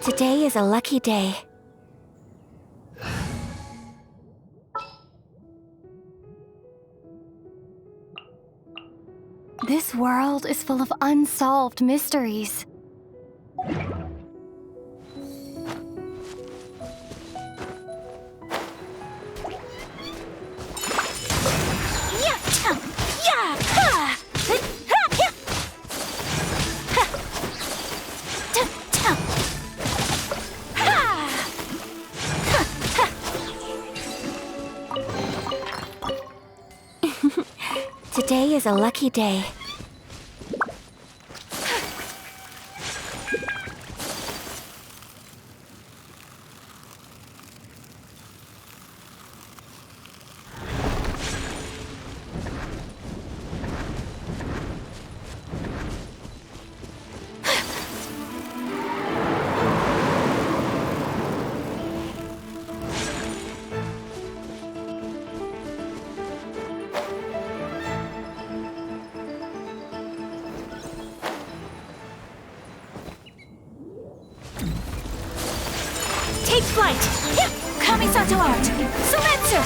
Today is a lucky day. This world is full of unsolved mysteries. Today is a lucky day. Take flight! Kamisato out! Sumetsu!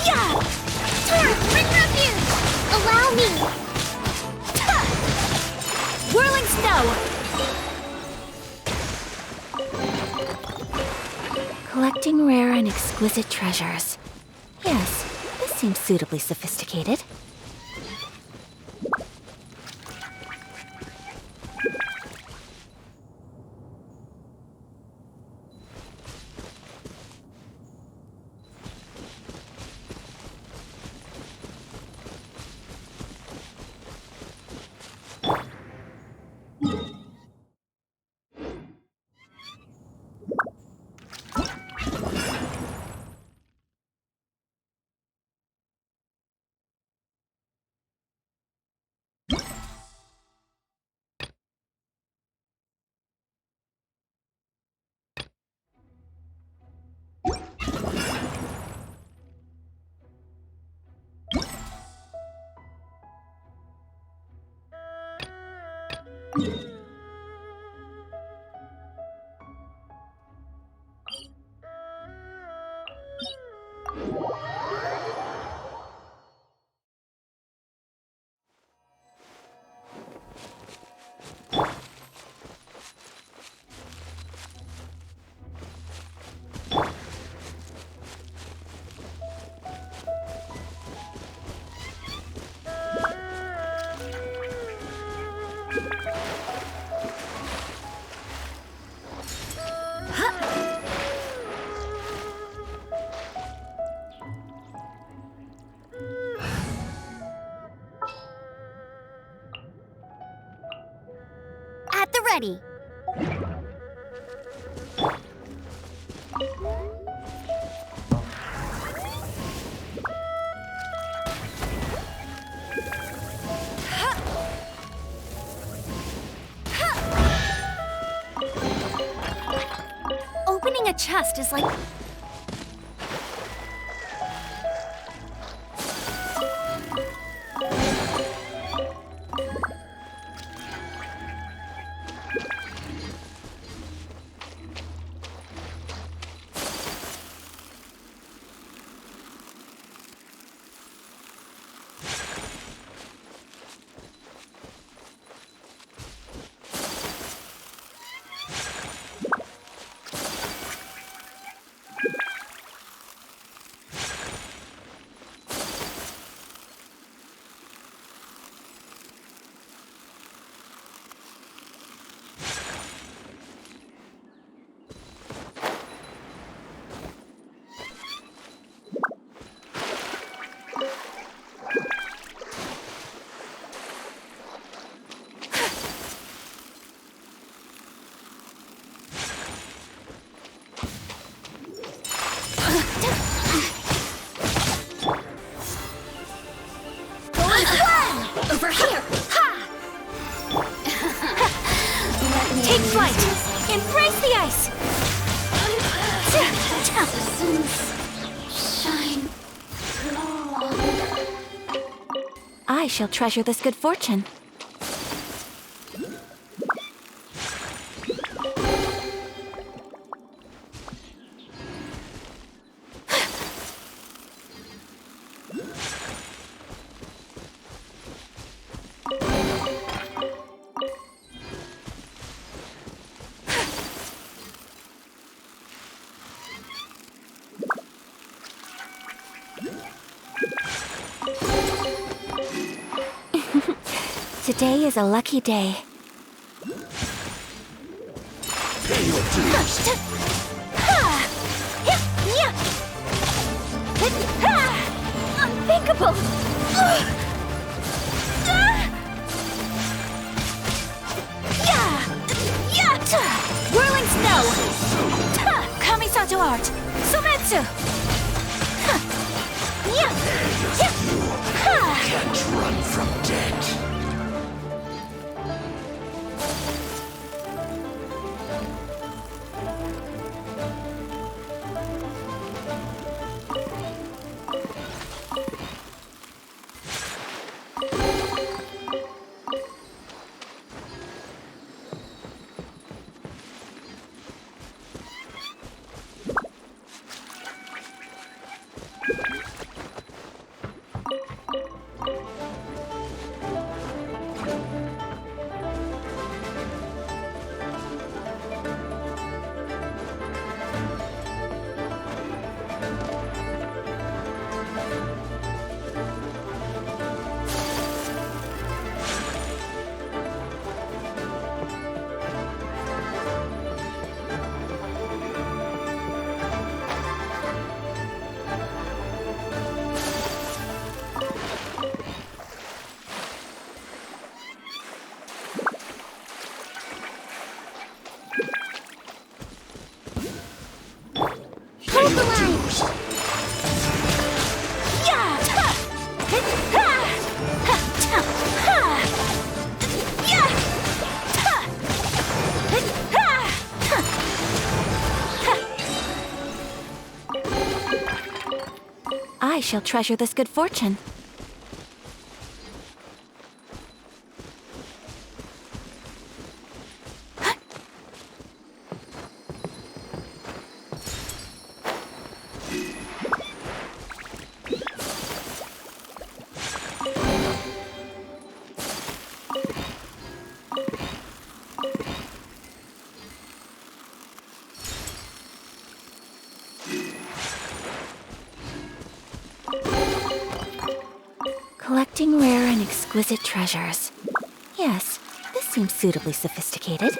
Yeah! Turn! Bring refuge! Allow me! Whirling snow! Collecting rare and exquisite treasures. Yes, this seems suitably sophisticated. At the ready. Opening a chest is like... Over here! Ha! Take flight! Embrace the ice! Shine. I shall treasure this good fortune. Today is a lucky day. Pay your dues. Unthinkable! Whirling snow! Kamisato art! Sumetsu! Can't run from death. I shall treasure this good fortune. Collecting rare and exquisite treasures. Yes, this seems suitably sophisticated.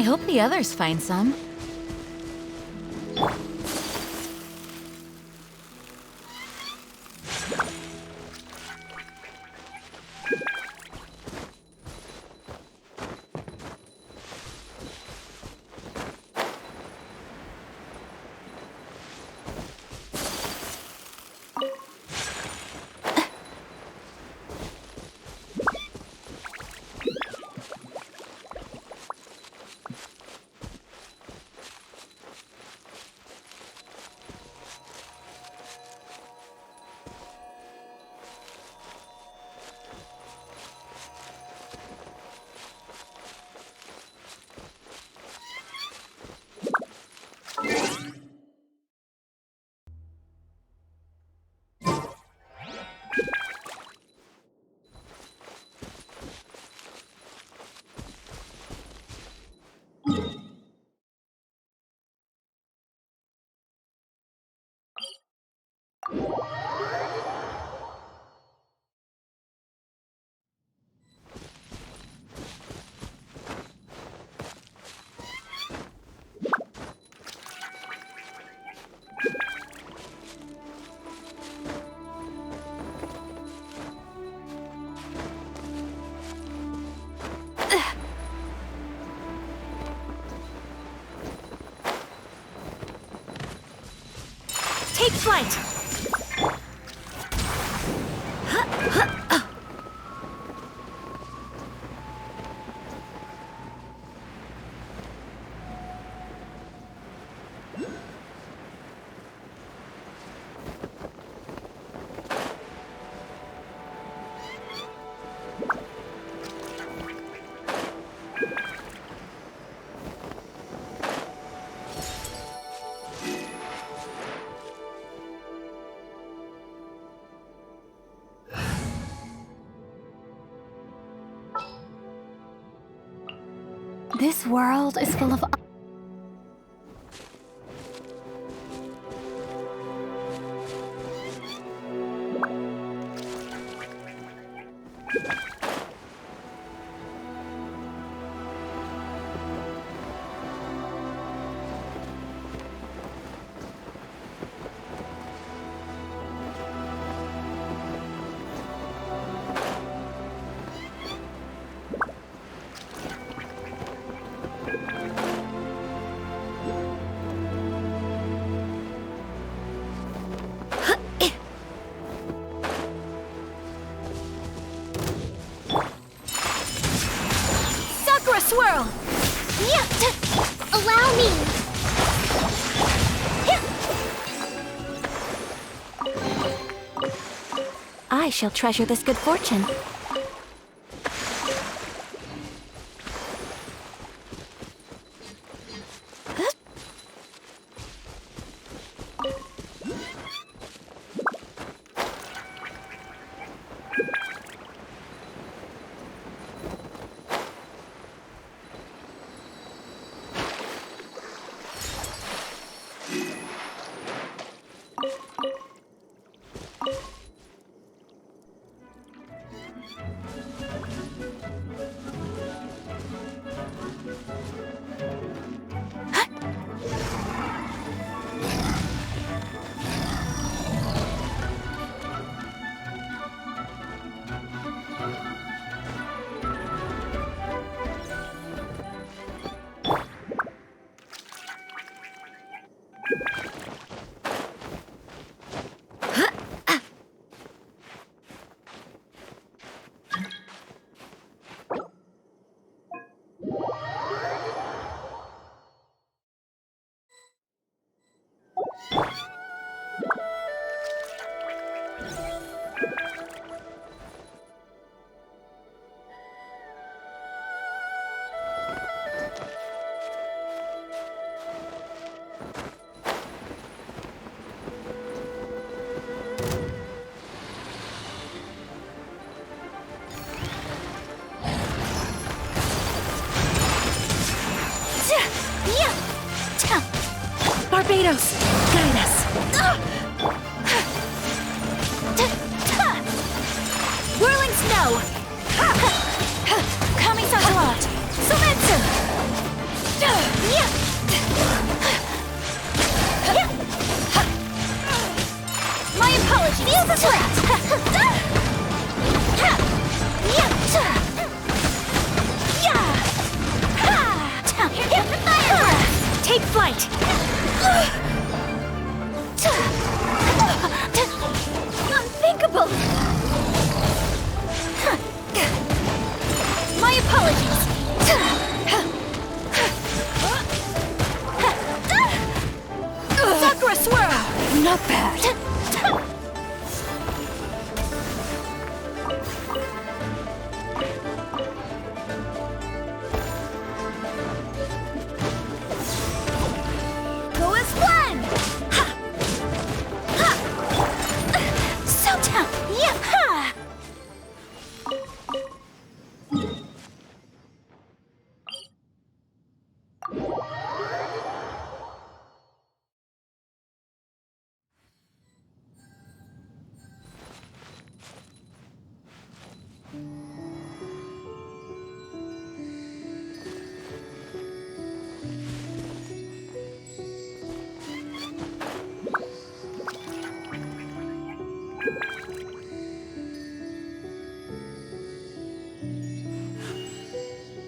I hope the others find some. Take flight! This world is full of... I shall treasure this good fortune. Barbados, guide us. Whirling snow. Kami Satelot. Sumetsu. My apologies. Feel the threat. Take flight. Unthinkable! My apologies! Sakura swirl! Not bad!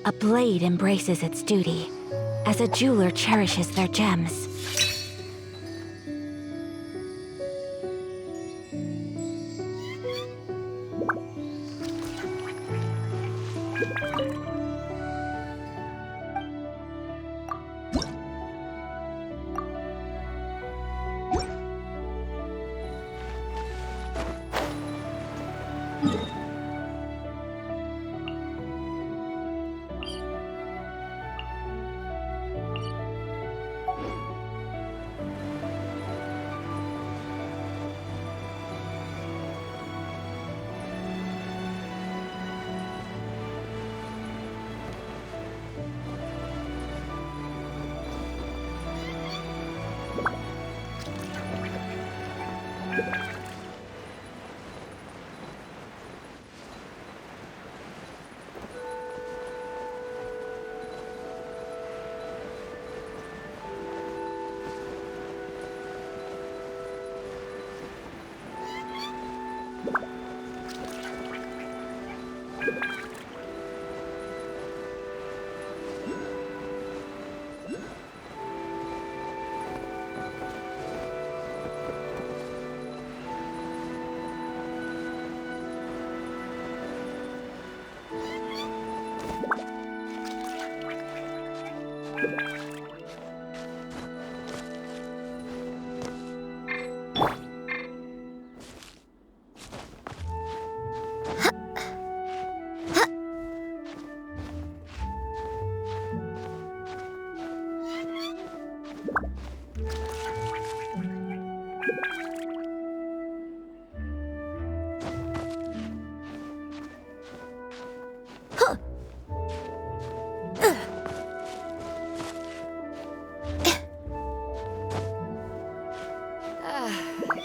A blade embraces its duty, as a jeweler cherishes their gems.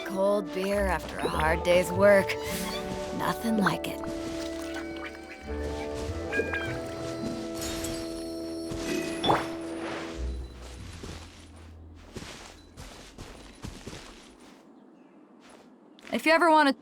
cold beer after a hard day's work. Nothing like it. If you ever want to...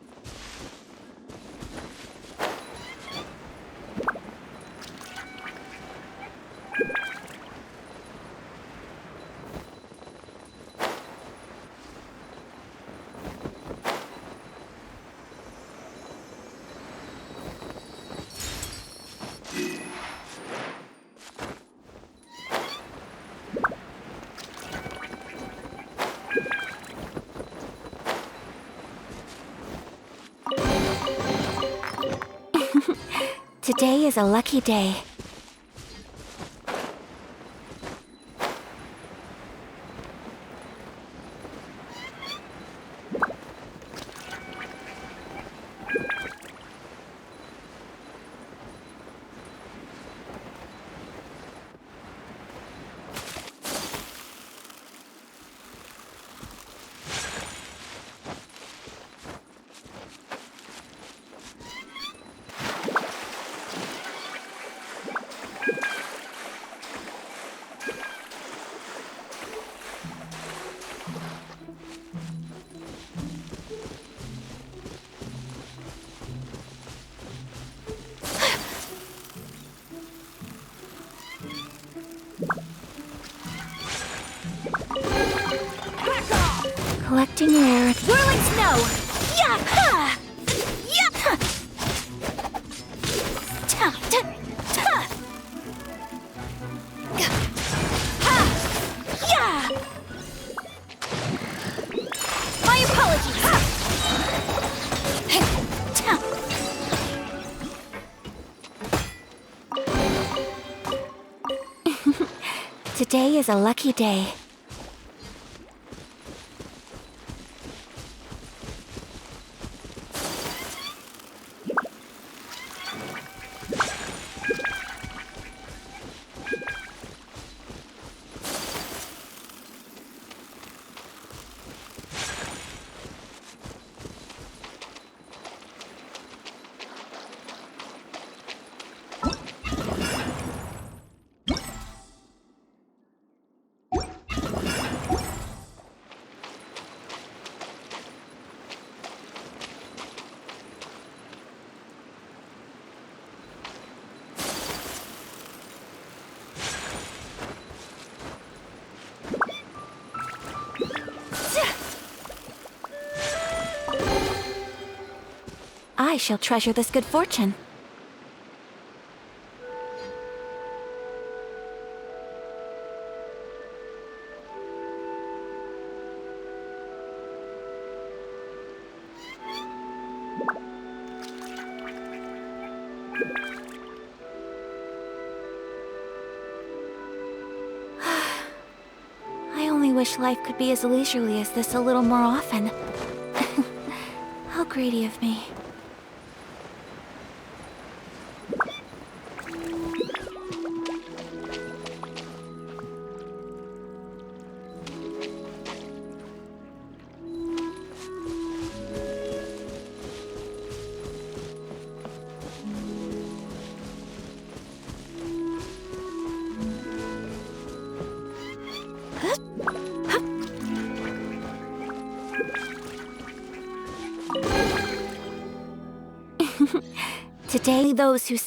Today is a lucky day. Collecting rare. Whirling snow! Yeah! Ha! Yeah! Ha! Ta! Ta! Ta! Ha! Yeah! My apologies! Ha! Ta! Today is a lucky day. I shall treasure this good fortune. I only wish life could be as leisurely as this a little more often. How greedy of me. Today, those who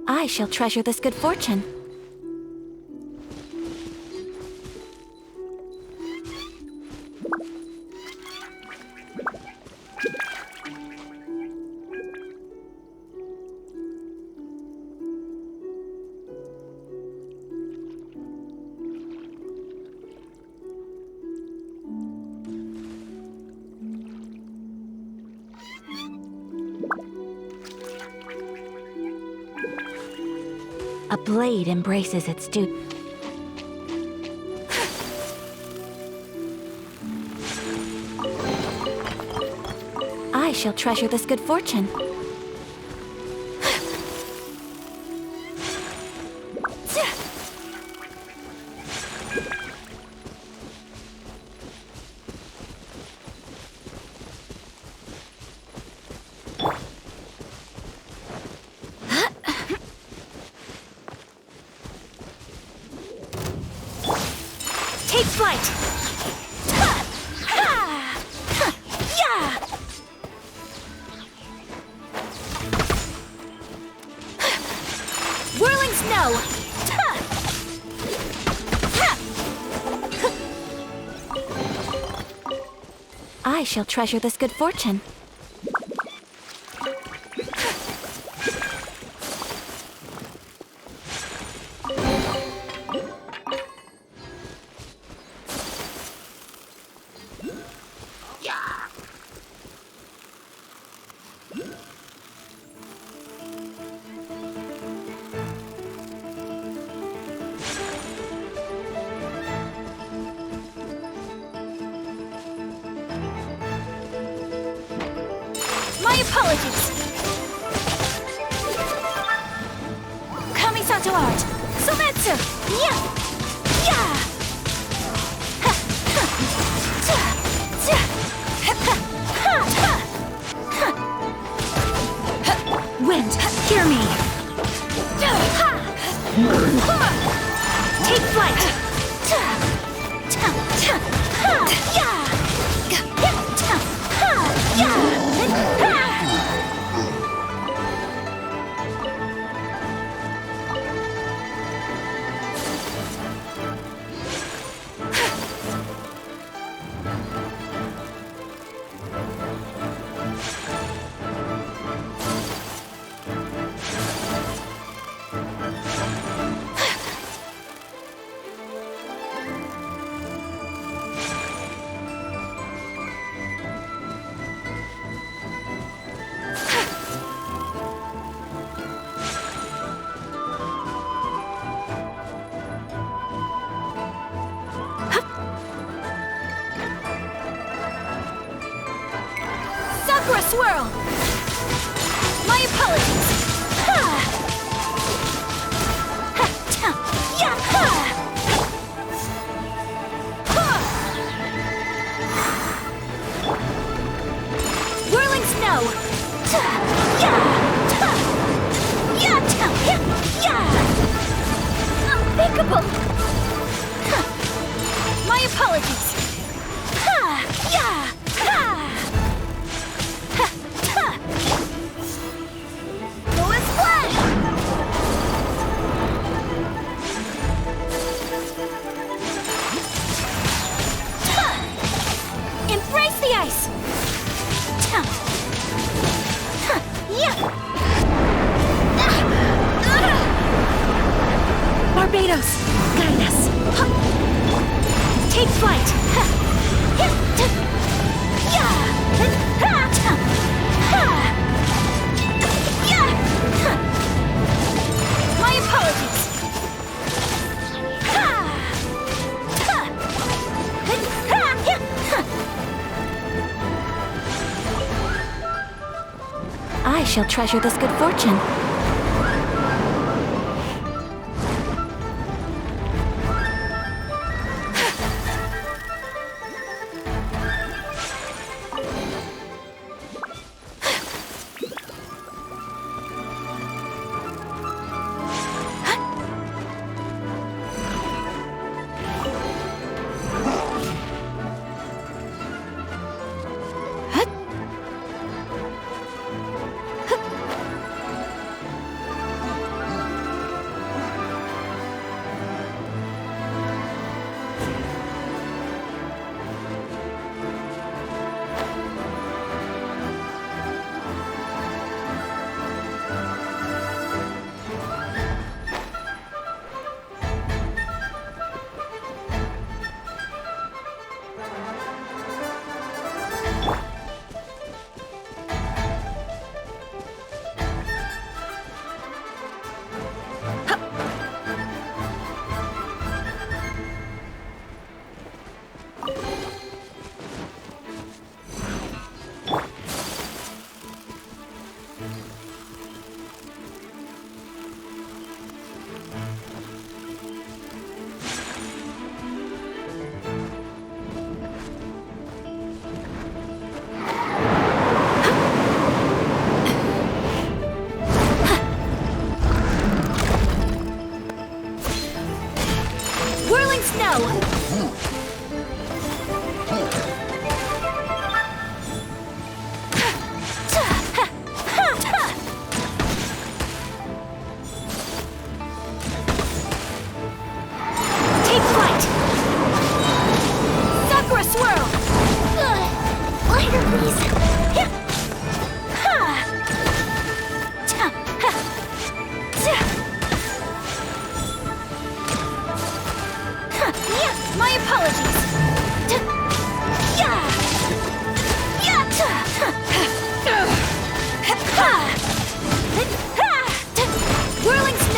I shall treasure this good fortune. A blade embraces its duty. I shall treasure this good fortune. Take flight! Whirling snow! I shall treasure this good fortune. My apologies! Kamisato art! Sometsu! Yeah! Yeah! Wind, hear me! Take flight! Sakura swirl! My apologies! Whirling snow! Unthinkable! My apologies! Embrace the ice! Barbados, guide us! Take flight! My apologies! I shall treasure this good fortune.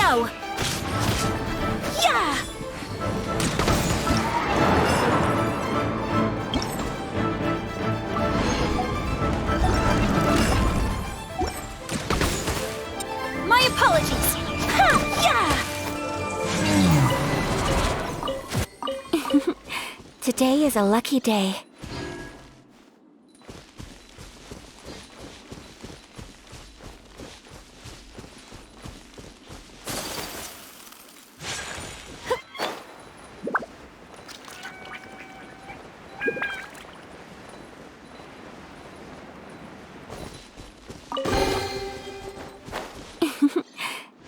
go! Yeah! My apologies! Ha! Yeah! Today is a lucky day.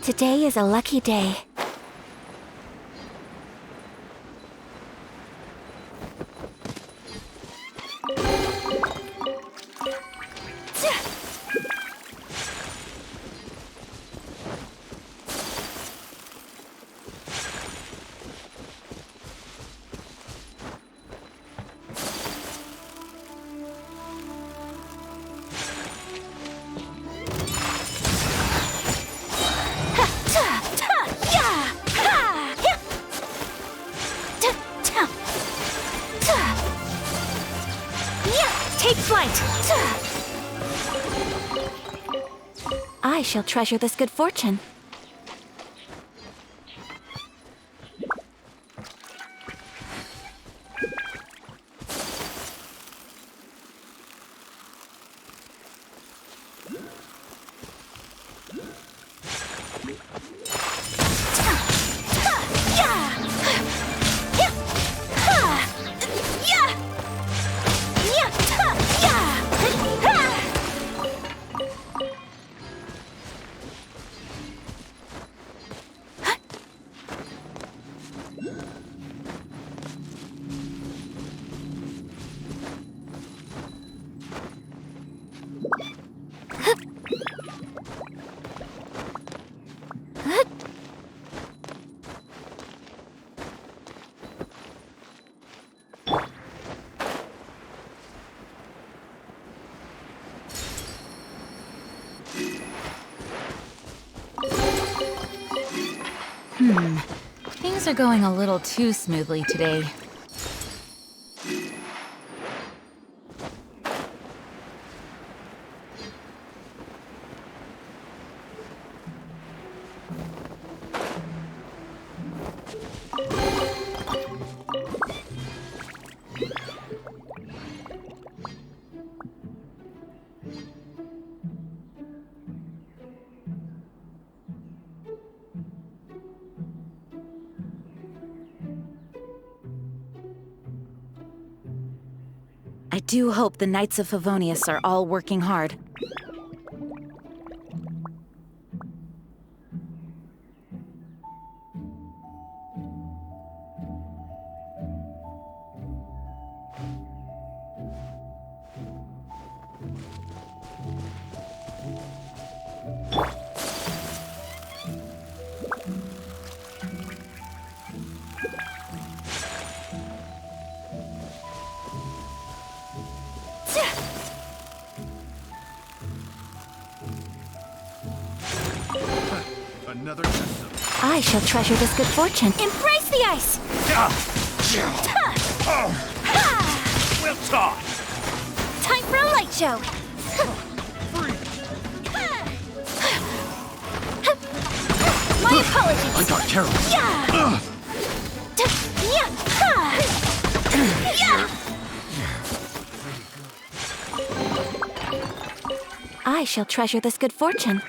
Today is a lucky day. Take flight! I shall treasure this good fortune. Things are going a little too smoothly today. I do hope the Knights of Favonius are all working hard. Another I shall treasure this good fortune. Embrace the ice! We'll talk! Time for a light show! My apologies! I got careless. I shall treasure this good fortune.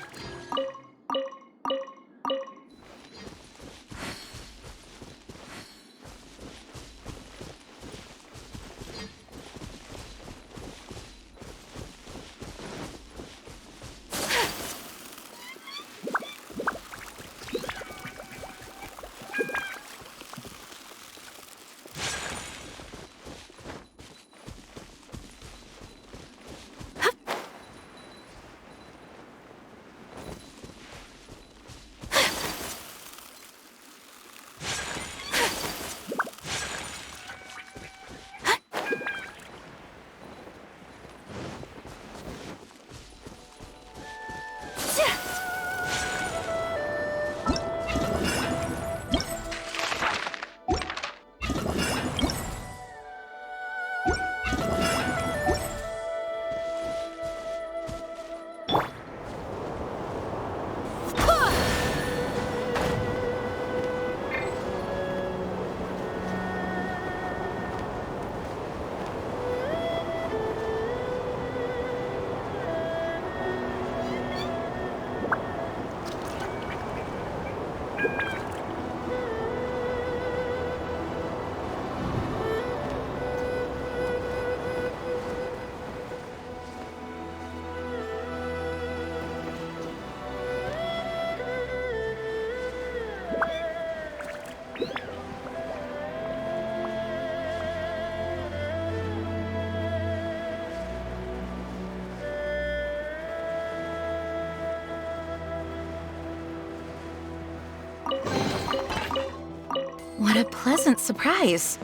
What a pleasant surprise.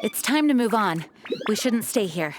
It's time to move on. We shouldn't stay here.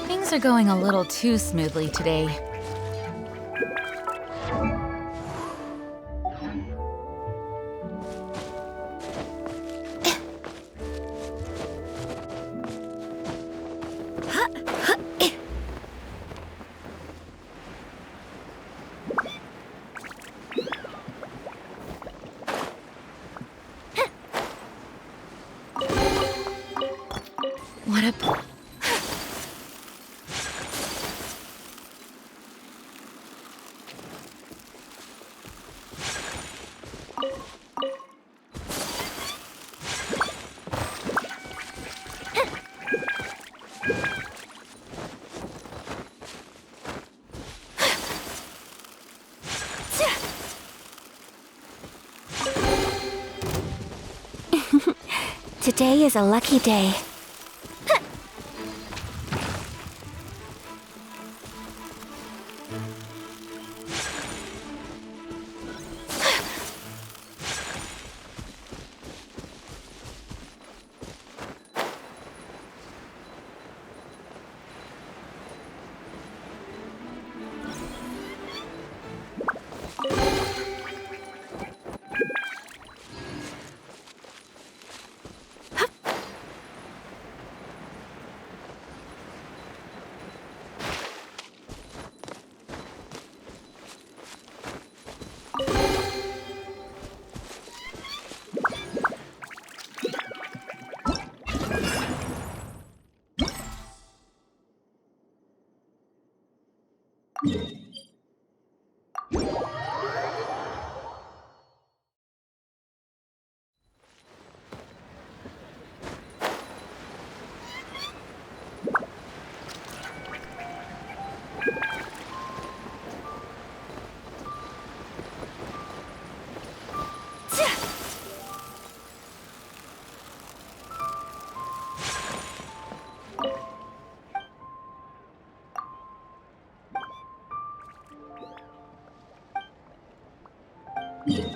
Things are going a little too smoothly today. What a... Today is a lucky day. Whirling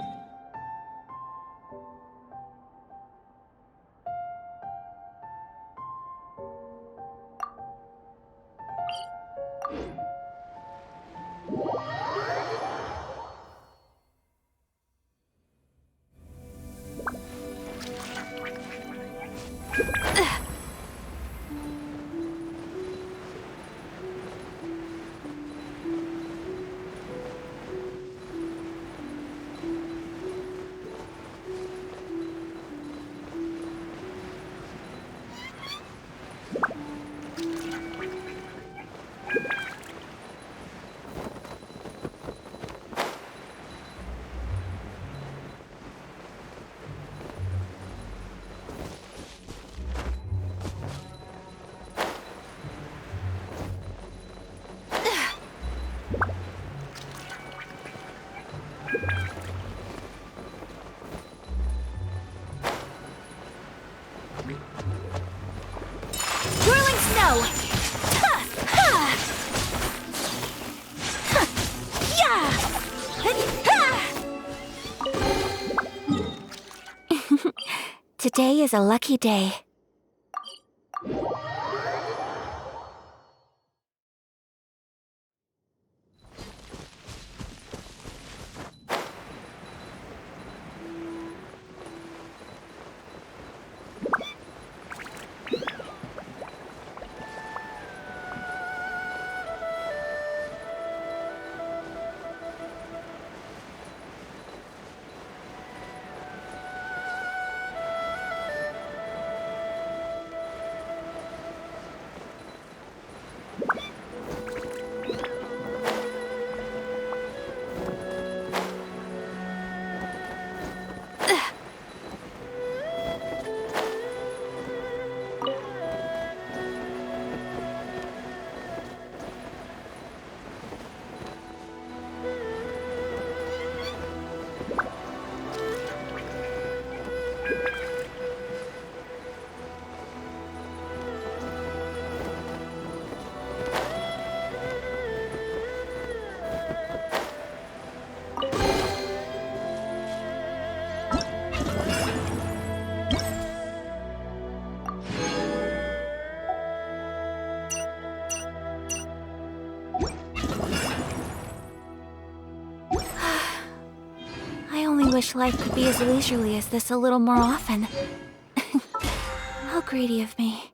snow! Ha! Ha! Ha! Yeah! Ha! Today is a lucky day. I only wish life could be as leisurely as this a little more often. How greedy of me.